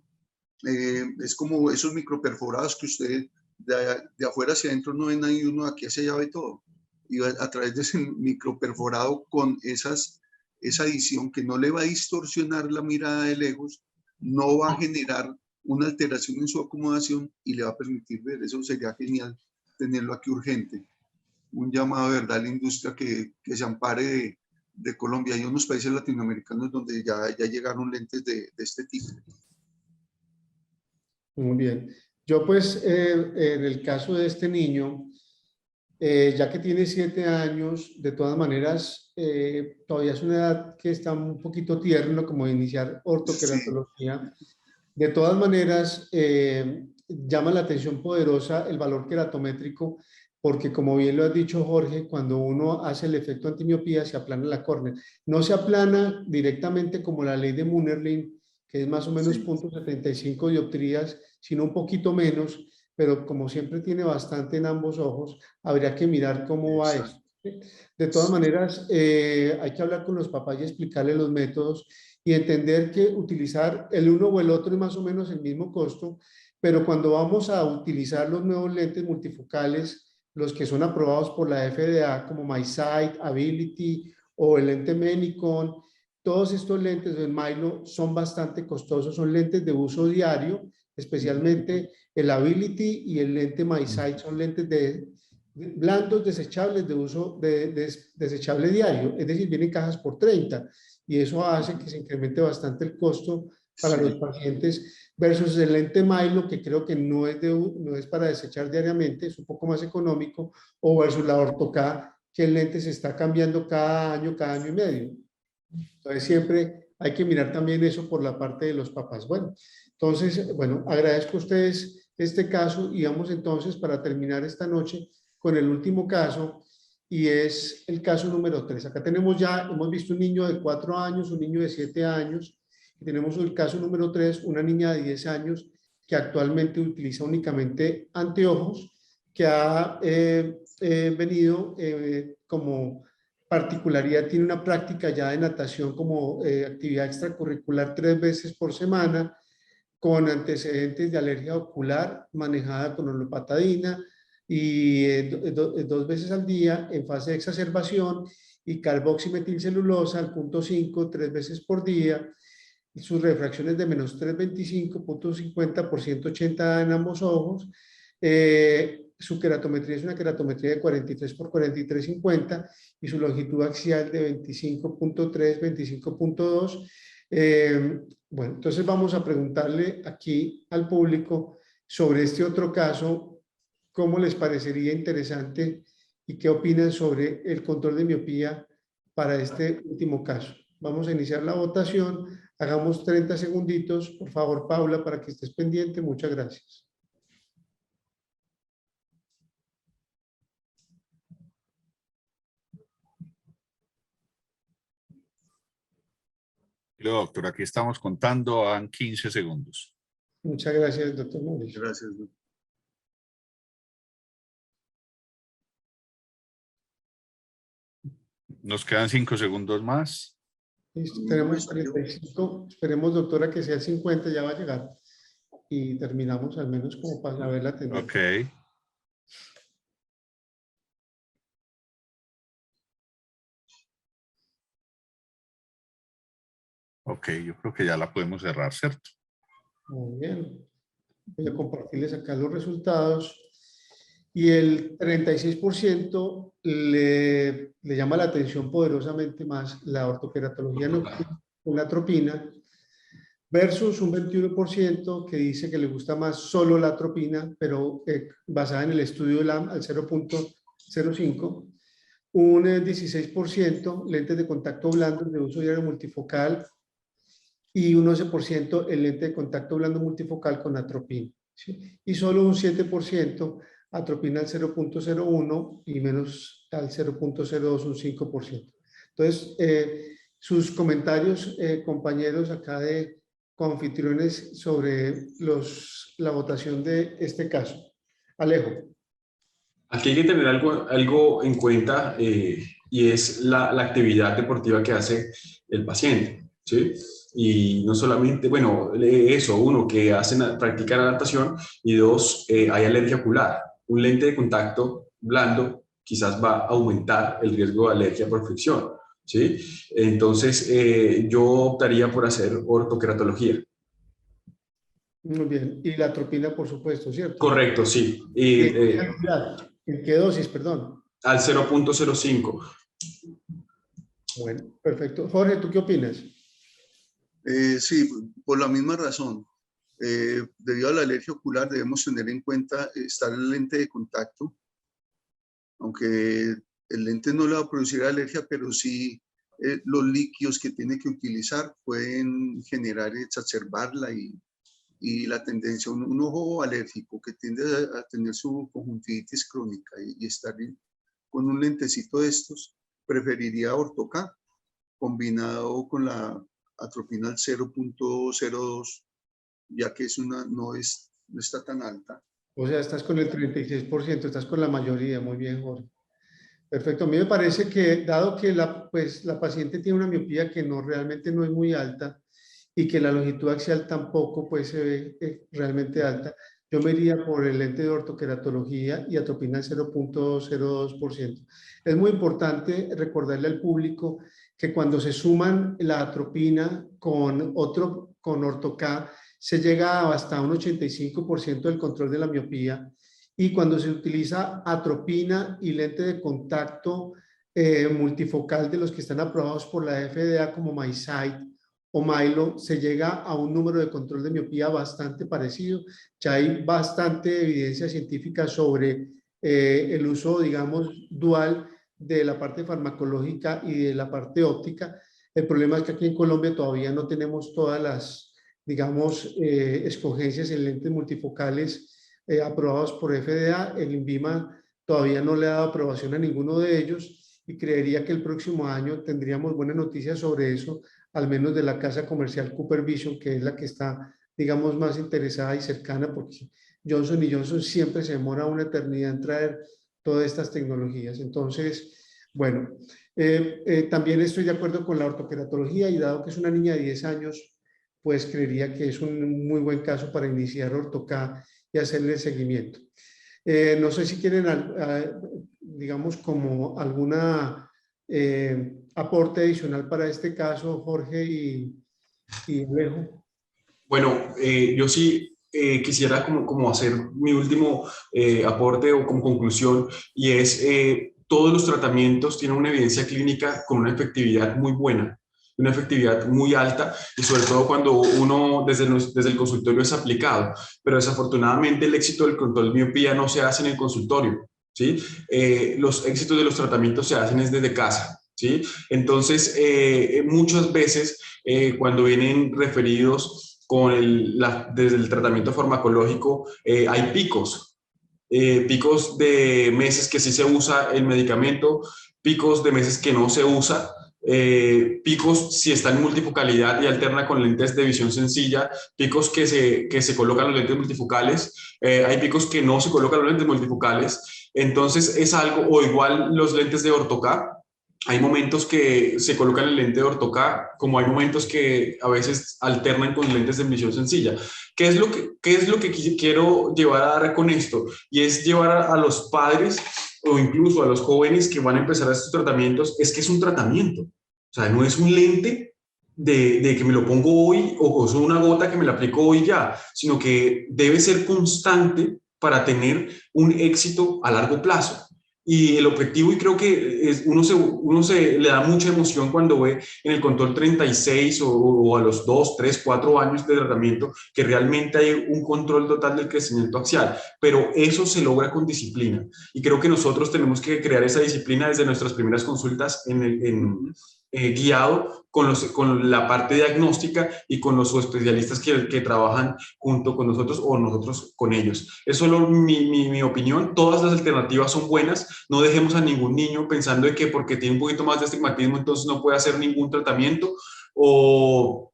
es como esos microperforados que usted de afuera hacia adentro no ven ahí, uno aquí hacia allá ve todo. Y a través de ese microperforado con esa adición que no le va a distorsionar la mirada de lejos, no va a generar una alteración en su acomodación y le va a permitir ver. Eso sería genial tenerlo aquí urgente. Un llamado de verdad a la industria que se ampare de Colombia. Hay unos países latinoamericanos donde ya llegaron lentes de este tipo. Muy bien. Yo pues en el caso de este niño, ya que tiene 7 años, de todas maneras, todavía es una edad que está un poquito tierno como de iniciar ortoqueratología. Sí. De todas maneras, llama la atención poderosa el valor queratométrico porque como bien lo has dicho Jorge, cuando uno hace el efecto antimiopía se aplana la córnea. No se aplana directamente como la ley de Munerlin, que es más o menos Sí. 0.75 dioptrías, sino un poquito menos, pero como siempre tiene bastante en ambos ojos, habría que mirar cómo va Exacto. eso. ¿Sí? De todas maneras, hay que hablar con los papás y explicarles los métodos y entender que utilizar el uno o el otro es más o menos el mismo costo, pero cuando vamos a utilizar los nuevos lentes multifocales, los que son aprobados por la FDA como MySight, Ability o el lente Menicon, todos estos lentes del Milo son bastante costosos, son lentes de uso diario, especialmente el Ability y el lente MySight son lentes blandos desechables de uso desechable diario, es decir, vienen cajas por 30 y eso hace que se incremente bastante el costo para los Sí. pacientes versus el lente Milo, que creo que no es para desechar diariamente, es un poco más económico, o versus la Ortho-K, que el lente se está cambiando cada año y medio. Entonces siempre hay que mirar también eso por la parte de los papás. Bueno, entonces, bueno, agradezco a ustedes este caso y vamos entonces para terminar esta noche con el último caso y es el caso número 3. Acá tenemos ya, hemos visto un niño de 4 años, un niño de 7 años, y tenemos el caso número 3, una niña de 10 años que actualmente utiliza únicamente anteojos, que ha venido como particularidad, tiene una práctica ya de natación como actividad extracurricular 3 veces por semana, con antecedentes de alergia ocular manejada con olopatadina y 2 veces al día en fase de exacerbación y carboximetilcelulosa al 0.5 3 veces por día. Y sus refracciones de menos 325, 0.50 por 180 en ambos ojos. Su queratometría es una queratometría de 43 por 43,50 y su longitud axial de 25.3, 25.2. Bueno, entonces vamos a preguntarle aquí al público sobre este otro caso, cómo les parecería interesante y qué opinan sobre el control de miopía para este último caso. Vamos a iniciar la votación. Hagamos 30 segunditos, por favor, Paula, para que estés pendiente. Muchas gracias. Doctor, aquí estamos contando, van 15 segundos. Muchas gracias, doctor Mauricio. Gracias. Nos quedan 5 segundos más. Listo, tenemos 35. Esperemos, doctora, que sea 50, ya va a llegar. Y terminamos al menos como para ver la tendencia. Ok. Ok, yo creo que ya la podemos cerrar, ¿cierto? Muy bien. Voy a compartirles acá los resultados. Y el 36% le llama la atención poderosamente más la ortoqueratología nocturna con la atropina versus un 21% que dice que le gusta más solo la atropina, pero basada en el estudio LAM al 0.05. Un 16% lentes de contacto blando de uso diario multifocal y un 11% el lente de contacto blando multifocal con atropina. ¿Sí? Y solo un 7% atropina al 0.01 y menos al 0.02, un 5%. Entonces, sus comentarios, compañeros acá de coanfitriones sobre la votación de este caso. Alejo. Aquí hay que tener algo en cuenta y es la actividad deportiva que hace el paciente, ¿sí? Y no solamente, bueno, eso, uno, que practica la natación y dos, hay alergia ocular. Un lente de contacto blando quizás va a aumentar el riesgo de alergia por fricción, ¿sí? Entonces, yo optaría por hacer ortoqueratología. Muy bien. Y la atropina, por supuesto, ¿cierto? Correcto, sí. ¿En qué dosis, perdón? Al 0.05. Bueno, perfecto. Jorge, ¿tú qué opinas? Sí, por la misma razón. Debido a la alergia ocular debemos tener en cuenta estar el lente de contacto, aunque el lente no le va a producir alergia, pero sí los líquidos que tiene que utilizar pueden generar, exacerbarla y y la tendencia, un ojo alérgico que tiende a tener su conjuntivitis crónica y estar con un lentecito de estos, preferiría Ortho-K combinado con la atropina al 0.02, ya que no está tan alta. O sea, estás con el 36%, estás con la mayoría. Muy bien, Jorge. Perfecto. A mí me parece que, dado que la paciente tiene una miopía que realmente no es muy alta y que la longitud axial tampoco pues, se ve realmente alta, yo me iría por el lente de ortoqueratología y atropina al 0.02%. Es muy importante recordarle al público que cuando se suman la atropina con Ortho-K, se llega hasta un 85% del control de la miopía, y cuando se utiliza atropina y lente de contacto multifocal de los que están aprobados por la FDA como MiSight o Milo, se llega a un número de control de miopía bastante parecido. Ya hay bastante evidencia científica sobre el uso, digamos, dual de la parte farmacológica y de la parte óptica. El problema es que aquí en Colombia todavía no tenemos todas las, digamos, escogencias en lentes multifocales aprobados por FDA. El INVIMA todavía no le ha dado aprobación a ninguno de ellos y creería que el próximo año tendríamos buenas noticias sobre eso, al menos de la casa comercial Cooper Vision, que es la que está, digamos, más interesada y cercana, porque Johnson & Johnson siempre se demora una eternidad en traer todas estas tecnologías. Entonces, bueno, también estoy de acuerdo con la ortoqueratología, y dado que es una niña de 10 años, pues creería que es un muy buen caso para iniciar Ortho-K y hacerle seguimiento. No sé si quieren, digamos, como alguna aporte adicional para este caso, Jorge y Alejo. Bueno, yo sí quisiera como hacer mi último aporte o como conclusión, y es todos los tratamientos tienen una evidencia clínica con una efectividad muy buena, una efectividad muy alta, y sobre todo cuando uno desde el consultorio es aplicado, pero desafortunadamente el éxito del control de miopía no se hace en el consultorio, ¿sí? Los éxitos de los tratamientos se hacen desde casa, ¿sí? Entonces, muchas veces cuando vienen referidos desde el tratamiento farmacológico, hay picos de meses que sí se usa el medicamento, picos de meses que no se usa, picos si está en multifocalidad y alterna con lentes de visión sencilla, picos que se colocan los lentes multifocales, hay picos que no se colocan los lentes multifocales. Entonces es algo, o igual los lentes de Ortho-K, hay momentos que se colocan el lente de Ortho-K, como hay momentos que a veces alternan con lentes de visión sencilla. ¿Qué es lo que quiero llevar a dar con esto? Y es llevar a los padres o incluso a los jóvenes que van a empezar estos tratamientos, es que es un tratamiento. O sea, no es un lente de que me lo pongo hoy o es una gota que me la aplico hoy ya, sino que debe ser constante para tener un éxito a largo plazo. Y el objetivo, y creo que uno se le da mucha emoción cuando ve en el control 36 o a los 2, 3, 4 años de tratamiento que realmente hay un control total del crecimiento axial, pero eso se logra con disciplina. Y creo que nosotros tenemos que crear esa disciplina desde nuestras primeras consultas guiado con la parte diagnóstica y con los especialistas que trabajan junto con nosotros o nosotros con ellos. Es solo mi opinión. Todas las alternativas son buenas. No dejemos a ningún niño pensando de que porque tiene un poquito más de astigmatismo entonces no puede hacer ningún tratamiento o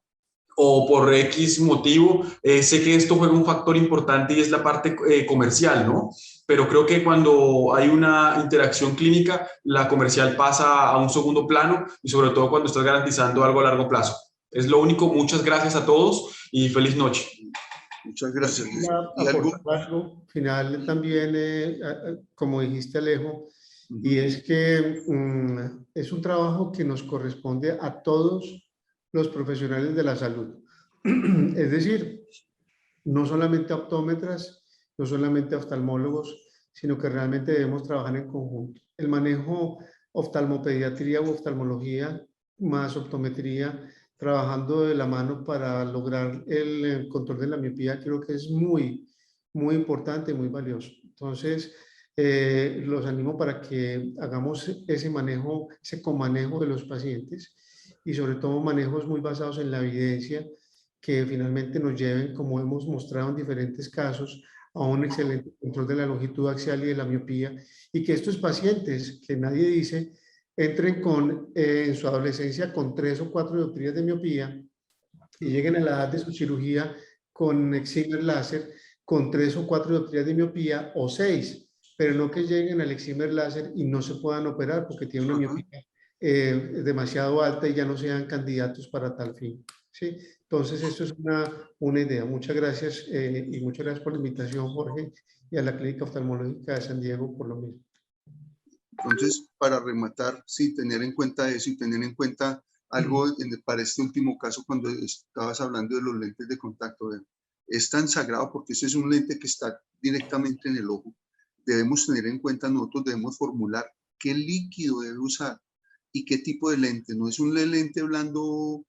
por X motivo. Sé que esto juega un factor importante y es la parte comercial, ¿no? Pero creo que cuando hay una interacción clínica, la comercial pasa a un segundo plano, y sobre todo cuando estás garantizando algo a largo plazo. Es lo único. Muchas gracias a todos y feliz noche. Muchas gracias. ¿Y algo final también, como dijiste, Alejo, y es que es un trabajo que nos corresponde a todos los profesionales de la salud. Es decir, no solamente optómetras, no solamente oftalmólogos, sino que realmente debemos trabajar en conjunto. El manejo oftalmopediatría u oftalmología más optometría, trabajando de la mano para lograr el control de la miopía, creo que es muy, muy importante, muy valioso. Entonces, los animo para que hagamos ese manejo, ese comanejo de los pacientes, y sobre todo manejos muy basados en la evidencia que finalmente nos lleven, como hemos mostrado en diferentes casos, a un excelente control de la longitud axial y de la miopía, y que estos pacientes, que nadie dice, entren en su adolescencia con 3 o 4 dioptrías de miopía y lleguen a la edad de su cirugía con excimer láser con 3 o 4 dioptrías de miopía o 6, pero no que lleguen al excimer láser y no se puedan operar porque tienen una miopía demasiado alta y ya no sean candidatos para tal fin. ¿Sí? Entonces, esto es una idea. Muchas gracias y muchas gracias por la invitación, Jorge, y a la Clínica Oftalmológica de San Diego por lo mismo. Entonces, para rematar, sí, tener en cuenta eso y tener en cuenta algo para este último caso, cuando estabas hablando de los lentes de contacto, es tan sagrado porque ese es un lente que está directamente en el ojo. Debemos tener en cuenta, nosotros debemos formular qué líquido debe usar y qué tipo de lente. No es un lente blando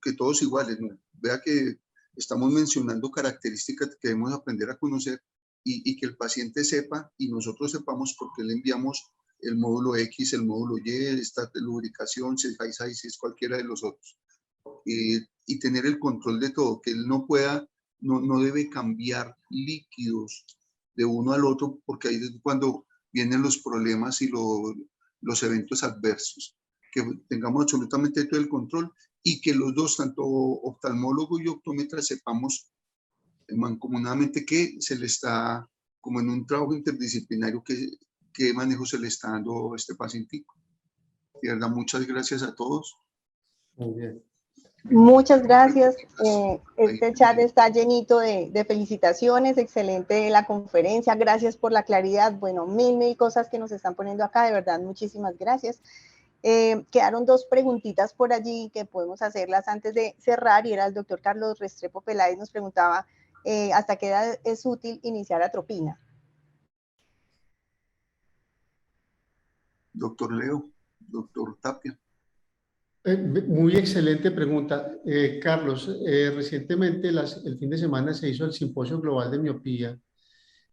que todos iguales, no. Vea que estamos mencionando características que debemos aprender a conocer y que el paciente sepa y nosotros sepamos por qué le enviamos el módulo X, el módulo Y, esta lubricación, si es cualquiera de los otros. Y tener el control de todo, que él no debe cambiar líquidos de uno al otro, porque ahí es cuando vienen los problemas y los eventos adversos. Que tengamos absolutamente todo el control y que los dos, tanto oftalmólogo y optómetra, sepamos mancomunadamente que se le está, como en un trabajo interdisciplinario, qué manejo se le está dando a este pacientico. De verdad, muchas gracias a todos. Muy bien. Muchas gracias. Este chat está llenito de felicitaciones, excelente la conferencia, gracias por la claridad. Bueno, mil cosas que nos están poniendo acá, de verdad, muchísimas gracias. Quedaron 2 preguntitas por allí que podemos hacerlas antes de cerrar, y era el doctor Carlos Restrepo Peláez nos preguntaba ¿hasta qué edad es útil iniciar atropina? Doctor Leo, doctor Tapia. Muy excelente pregunta. Carlos, recientemente, el fin de semana, se hizo el Simposio Global de Miopía.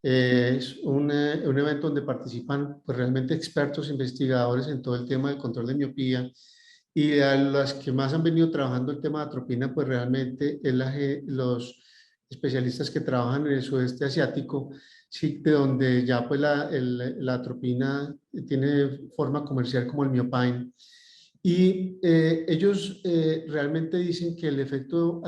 Es un evento donde participan pues, realmente expertos investigadores en todo el tema del control de miopía, y a las que más han venido trabajando el tema de atropina, pues realmente es los especialistas que trabajan en el sudeste asiático, sí, de donde ya pues la atropina tiene forma comercial como el Miopain. Y ellos realmente dicen que el efecto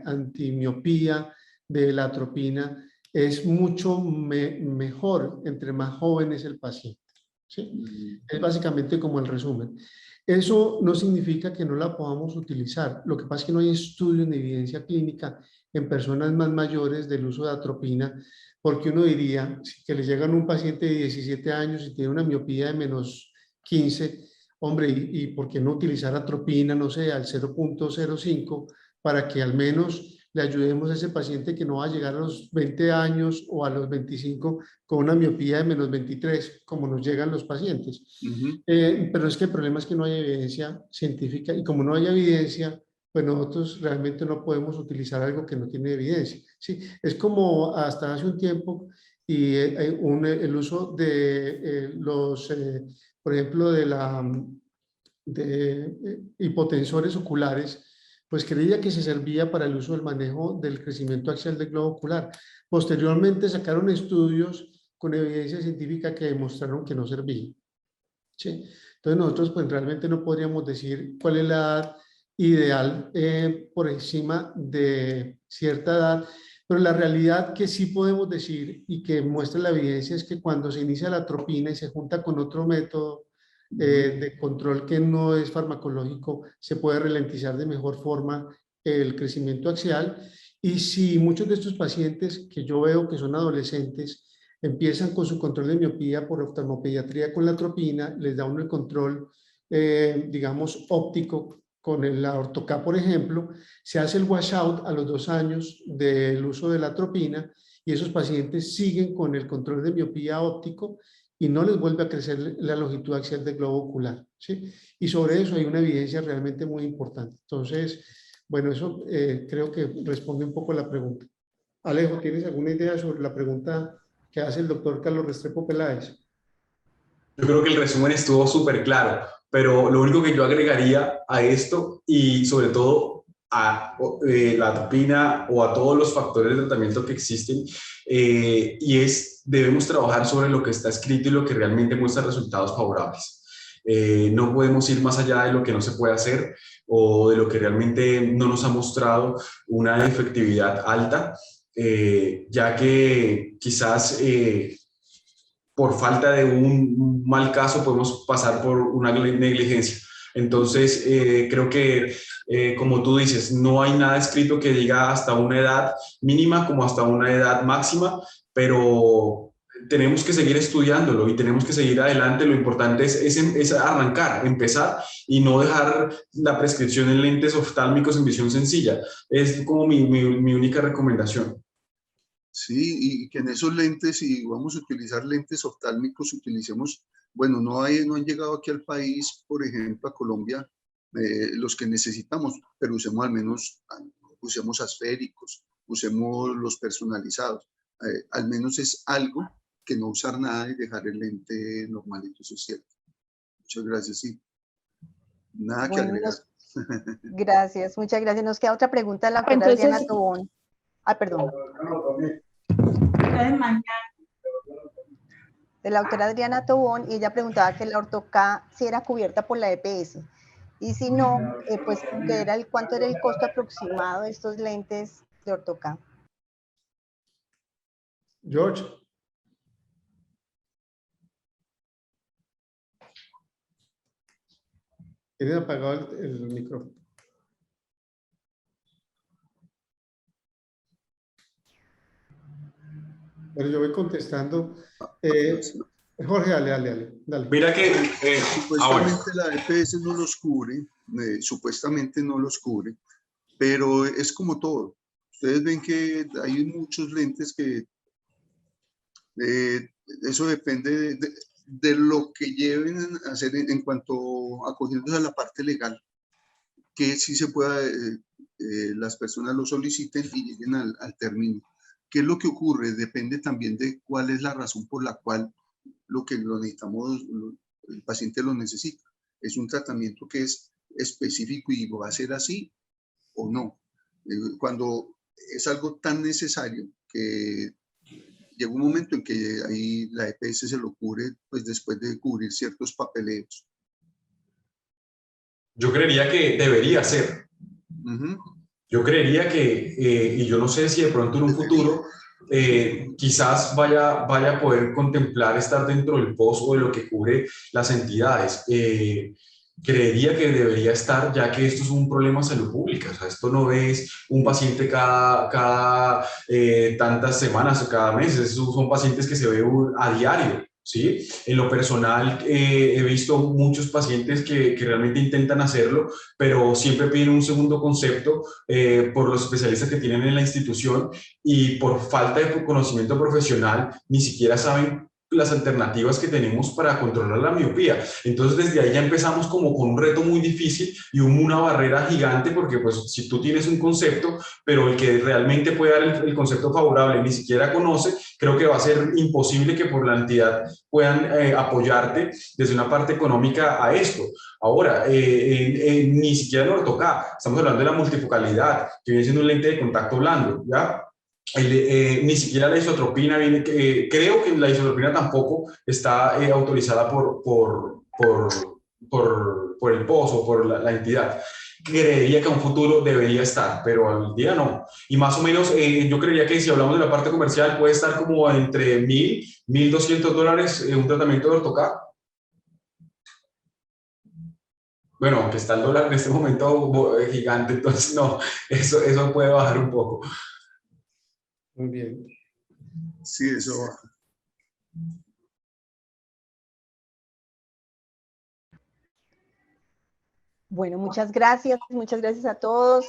antimiopía de la atropina es mucho mejor entre más joven es el paciente. ¿Sí? Es básicamente como el resumen. Eso no significa que no la podamos utilizar. Lo que pasa es que no hay estudios ni evidencia clínica en personas más mayores del uso de atropina, porque uno diría que le llegan un paciente de 17 años y tiene una miopía de -15, hombre, ¿y por qué no utilizar atropina, no sé, al 0.05 para que al menos le ayudemos a ese paciente que no va a llegar a los 20 años o a los 25 con una miopía de -23, como nos llegan los pacientes? Pero es que el problema es que no hay evidencia científica, y como no hay evidencia, pues nosotros realmente no podemos utilizar algo que no tiene evidencia. ¿Sí? Es como hasta hace un tiempo y el uso de por ejemplo, de hipotensores oculares, pues creía que se servía para el uso del manejo del crecimiento axial del globo ocular. Posteriormente sacaron estudios con evidencia científica que demostraron que no servía. ¿Sí? Entonces nosotros pues realmente no podríamos decir cuál es la edad ideal por encima de cierta edad, pero la realidad que sí podemos decir y que muestra la evidencia es que cuando se inicia la atropina y se junta con otro método de control que no es farmacológico, se puede ralentizar de mejor forma el crecimiento axial. Y si muchos de estos pacientes que yo veo que son adolescentes empiezan con su control de miopía por oftalmopediatría con la atropina, les da uno el control, digamos, óptico con la ortoca, por ejemplo, se hace el washout a los 2 años del uso de la atropina y esos pacientes siguen con el control de miopía óptico y no les vuelve a crecer la longitud axial del globo ocular. ¿Sí? Y sobre eso hay una evidencia realmente muy importante. Entonces, bueno, eso creo que responde un poco a la pregunta. Alejo, ¿tienes alguna idea sobre la pregunta que hace el doctor Carlos Restrepo Peláez? Yo creo que el resumen estuvo súper claro, pero lo único que yo agregaría a esto, y sobre todo la atropina o a todos los factores de tratamiento que existen, y debemos trabajar sobre lo que está escrito y lo que realmente muestra resultados favorables. No podemos ir más allá de lo que no se puede hacer o de lo que realmente no nos ha mostrado una efectividad alta, ya que quizás por falta de un mal caso podemos pasar por una negligencia. Entonces, creo que, como tú dices, no hay nada escrito que diga hasta una edad mínima como hasta una edad máxima, pero tenemos que seguir estudiándolo y tenemos que seguir adelante. Lo importante es arrancar, empezar y no dejar la prescripción en lentes oftálmicos en visión sencilla. Es como mi única recomendación. Sí, y que en esos lentes, si vamos a utilizar lentes oftálmicos, utilicemos, bueno, no han llegado aquí al país, por ejemplo, a Colombia, los que necesitamos, pero usemos al menos, usemos asféricos, usemos los personalizados. Al menos es algo que no usar nada y dejar el lente normalito, eso es cierto. Muchas gracias, sí. Nada que agregar. Gracias, muchas gracias. Nos queda otra pregunta de la doctora Entonces- Adriana Tobón. Ah, perdón. De la doctora Adriana Tobón, y ella preguntaba que la ortoca si era cubierta por la EPS. Y si no, pues ¿cuánto era el costo aproximado de estos lentes de ortoca? George. Tienen apagado el micrófono. Bueno, yo voy contestando. Jorge, dale. Mira que... supuestamente la EPS no los cubre, supuestamente no los cubre, pero es como todo. Ustedes ven que hay muchos lentes que eso depende de lo que lleven a hacer en cuanto acogiéndose a la parte legal, que sí se pueda, las personas lo soliciten y lleguen al término. ¿Qué es lo que ocurre? Depende también de cuál es la razón por la cual lo que lo necesitamos, el paciente lo necesita. Es un tratamiento que es específico y va a ser así o no. Cuando es algo tan necesario que llega un momento en que ahí la EPS se lo cubre, pues después de cubrir ciertos papeleos. Yo creería que debería ser. Yo creería que, y yo no sé si de pronto en un futuro, quizás vaya a poder contemplar estar dentro del POS o de lo que cubre las entidades. Creería que debería estar, ya que esto es un problema de salud pública. O sea, esto no es un paciente cada tantas semanas o cada mes. Estos son pacientes que se ven a diario. ¿Sí? En lo personal, he visto muchos pacientes que realmente intentan hacerlo, pero siempre piden un segundo concepto por los especialistas que tienen en la institución, y por falta de conocimiento profesional ni siquiera saben las alternativas que tenemos para controlar la miopía. Entonces, desde ahí ya empezamos como con un reto muy difícil y una barrera gigante, porque pues si tú tienes un concepto, pero el que realmente puede dar el concepto favorable ni siquiera conoce, creo que va a ser imposible que por la entidad puedan apoyarte desde una parte económica a esto. Ahora, ni siquiera en ortoca, estamos hablando de la multifocalidad, que viene siendo un lente de contacto blando, ¿ya? Ni siquiera la isotropina viene, creo que la isotropina tampoco está autorizada por el POS o por la entidad. Creería que a un futuro debería estar, pero al día no. Y más o menos, yo creería que si hablamos de la parte comercial, puede estar como entre $1,000, $1,200 un tratamiento de ortoca. Bueno, aunque está el dólar en este momento gigante, entonces no, eso puede bajar un poco. Muy bien. Sí, eso baja. Bueno, muchas gracias a todos,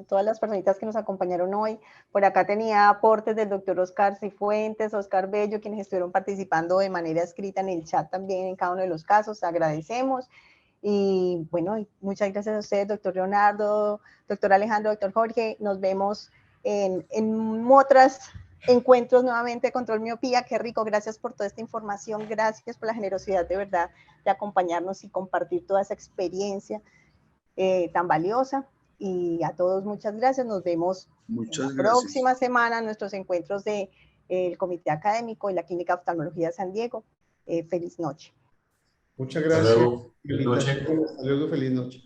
todas las personitas que nos acompañaron hoy. Por acá tenía aportes del doctor Oscar Cifuentes, Oscar Bello, quienes estuvieron participando de manera escrita en el chat también en cada uno de los casos, agradecemos. Y bueno, muchas gracias a ustedes, doctor Leonardo, doctor Alejandro, doctor Jorge. Nos vemos en otros encuentros nuevamente de Control Miopía. Qué rico, gracias por toda esta información, gracias por la generosidad de verdad de acompañarnos y compartir toda esa experiencia tan valiosa. Y a todos muchas gracias. Nos vemos Muchas la gracias. próxima semana en nuestros encuentros del Comité Académico y la Clínica de Oftalmología de San Diego. Feliz noche. Muchas Hasta gracias. luego. Feliz noche. Hasta luego, feliz noche.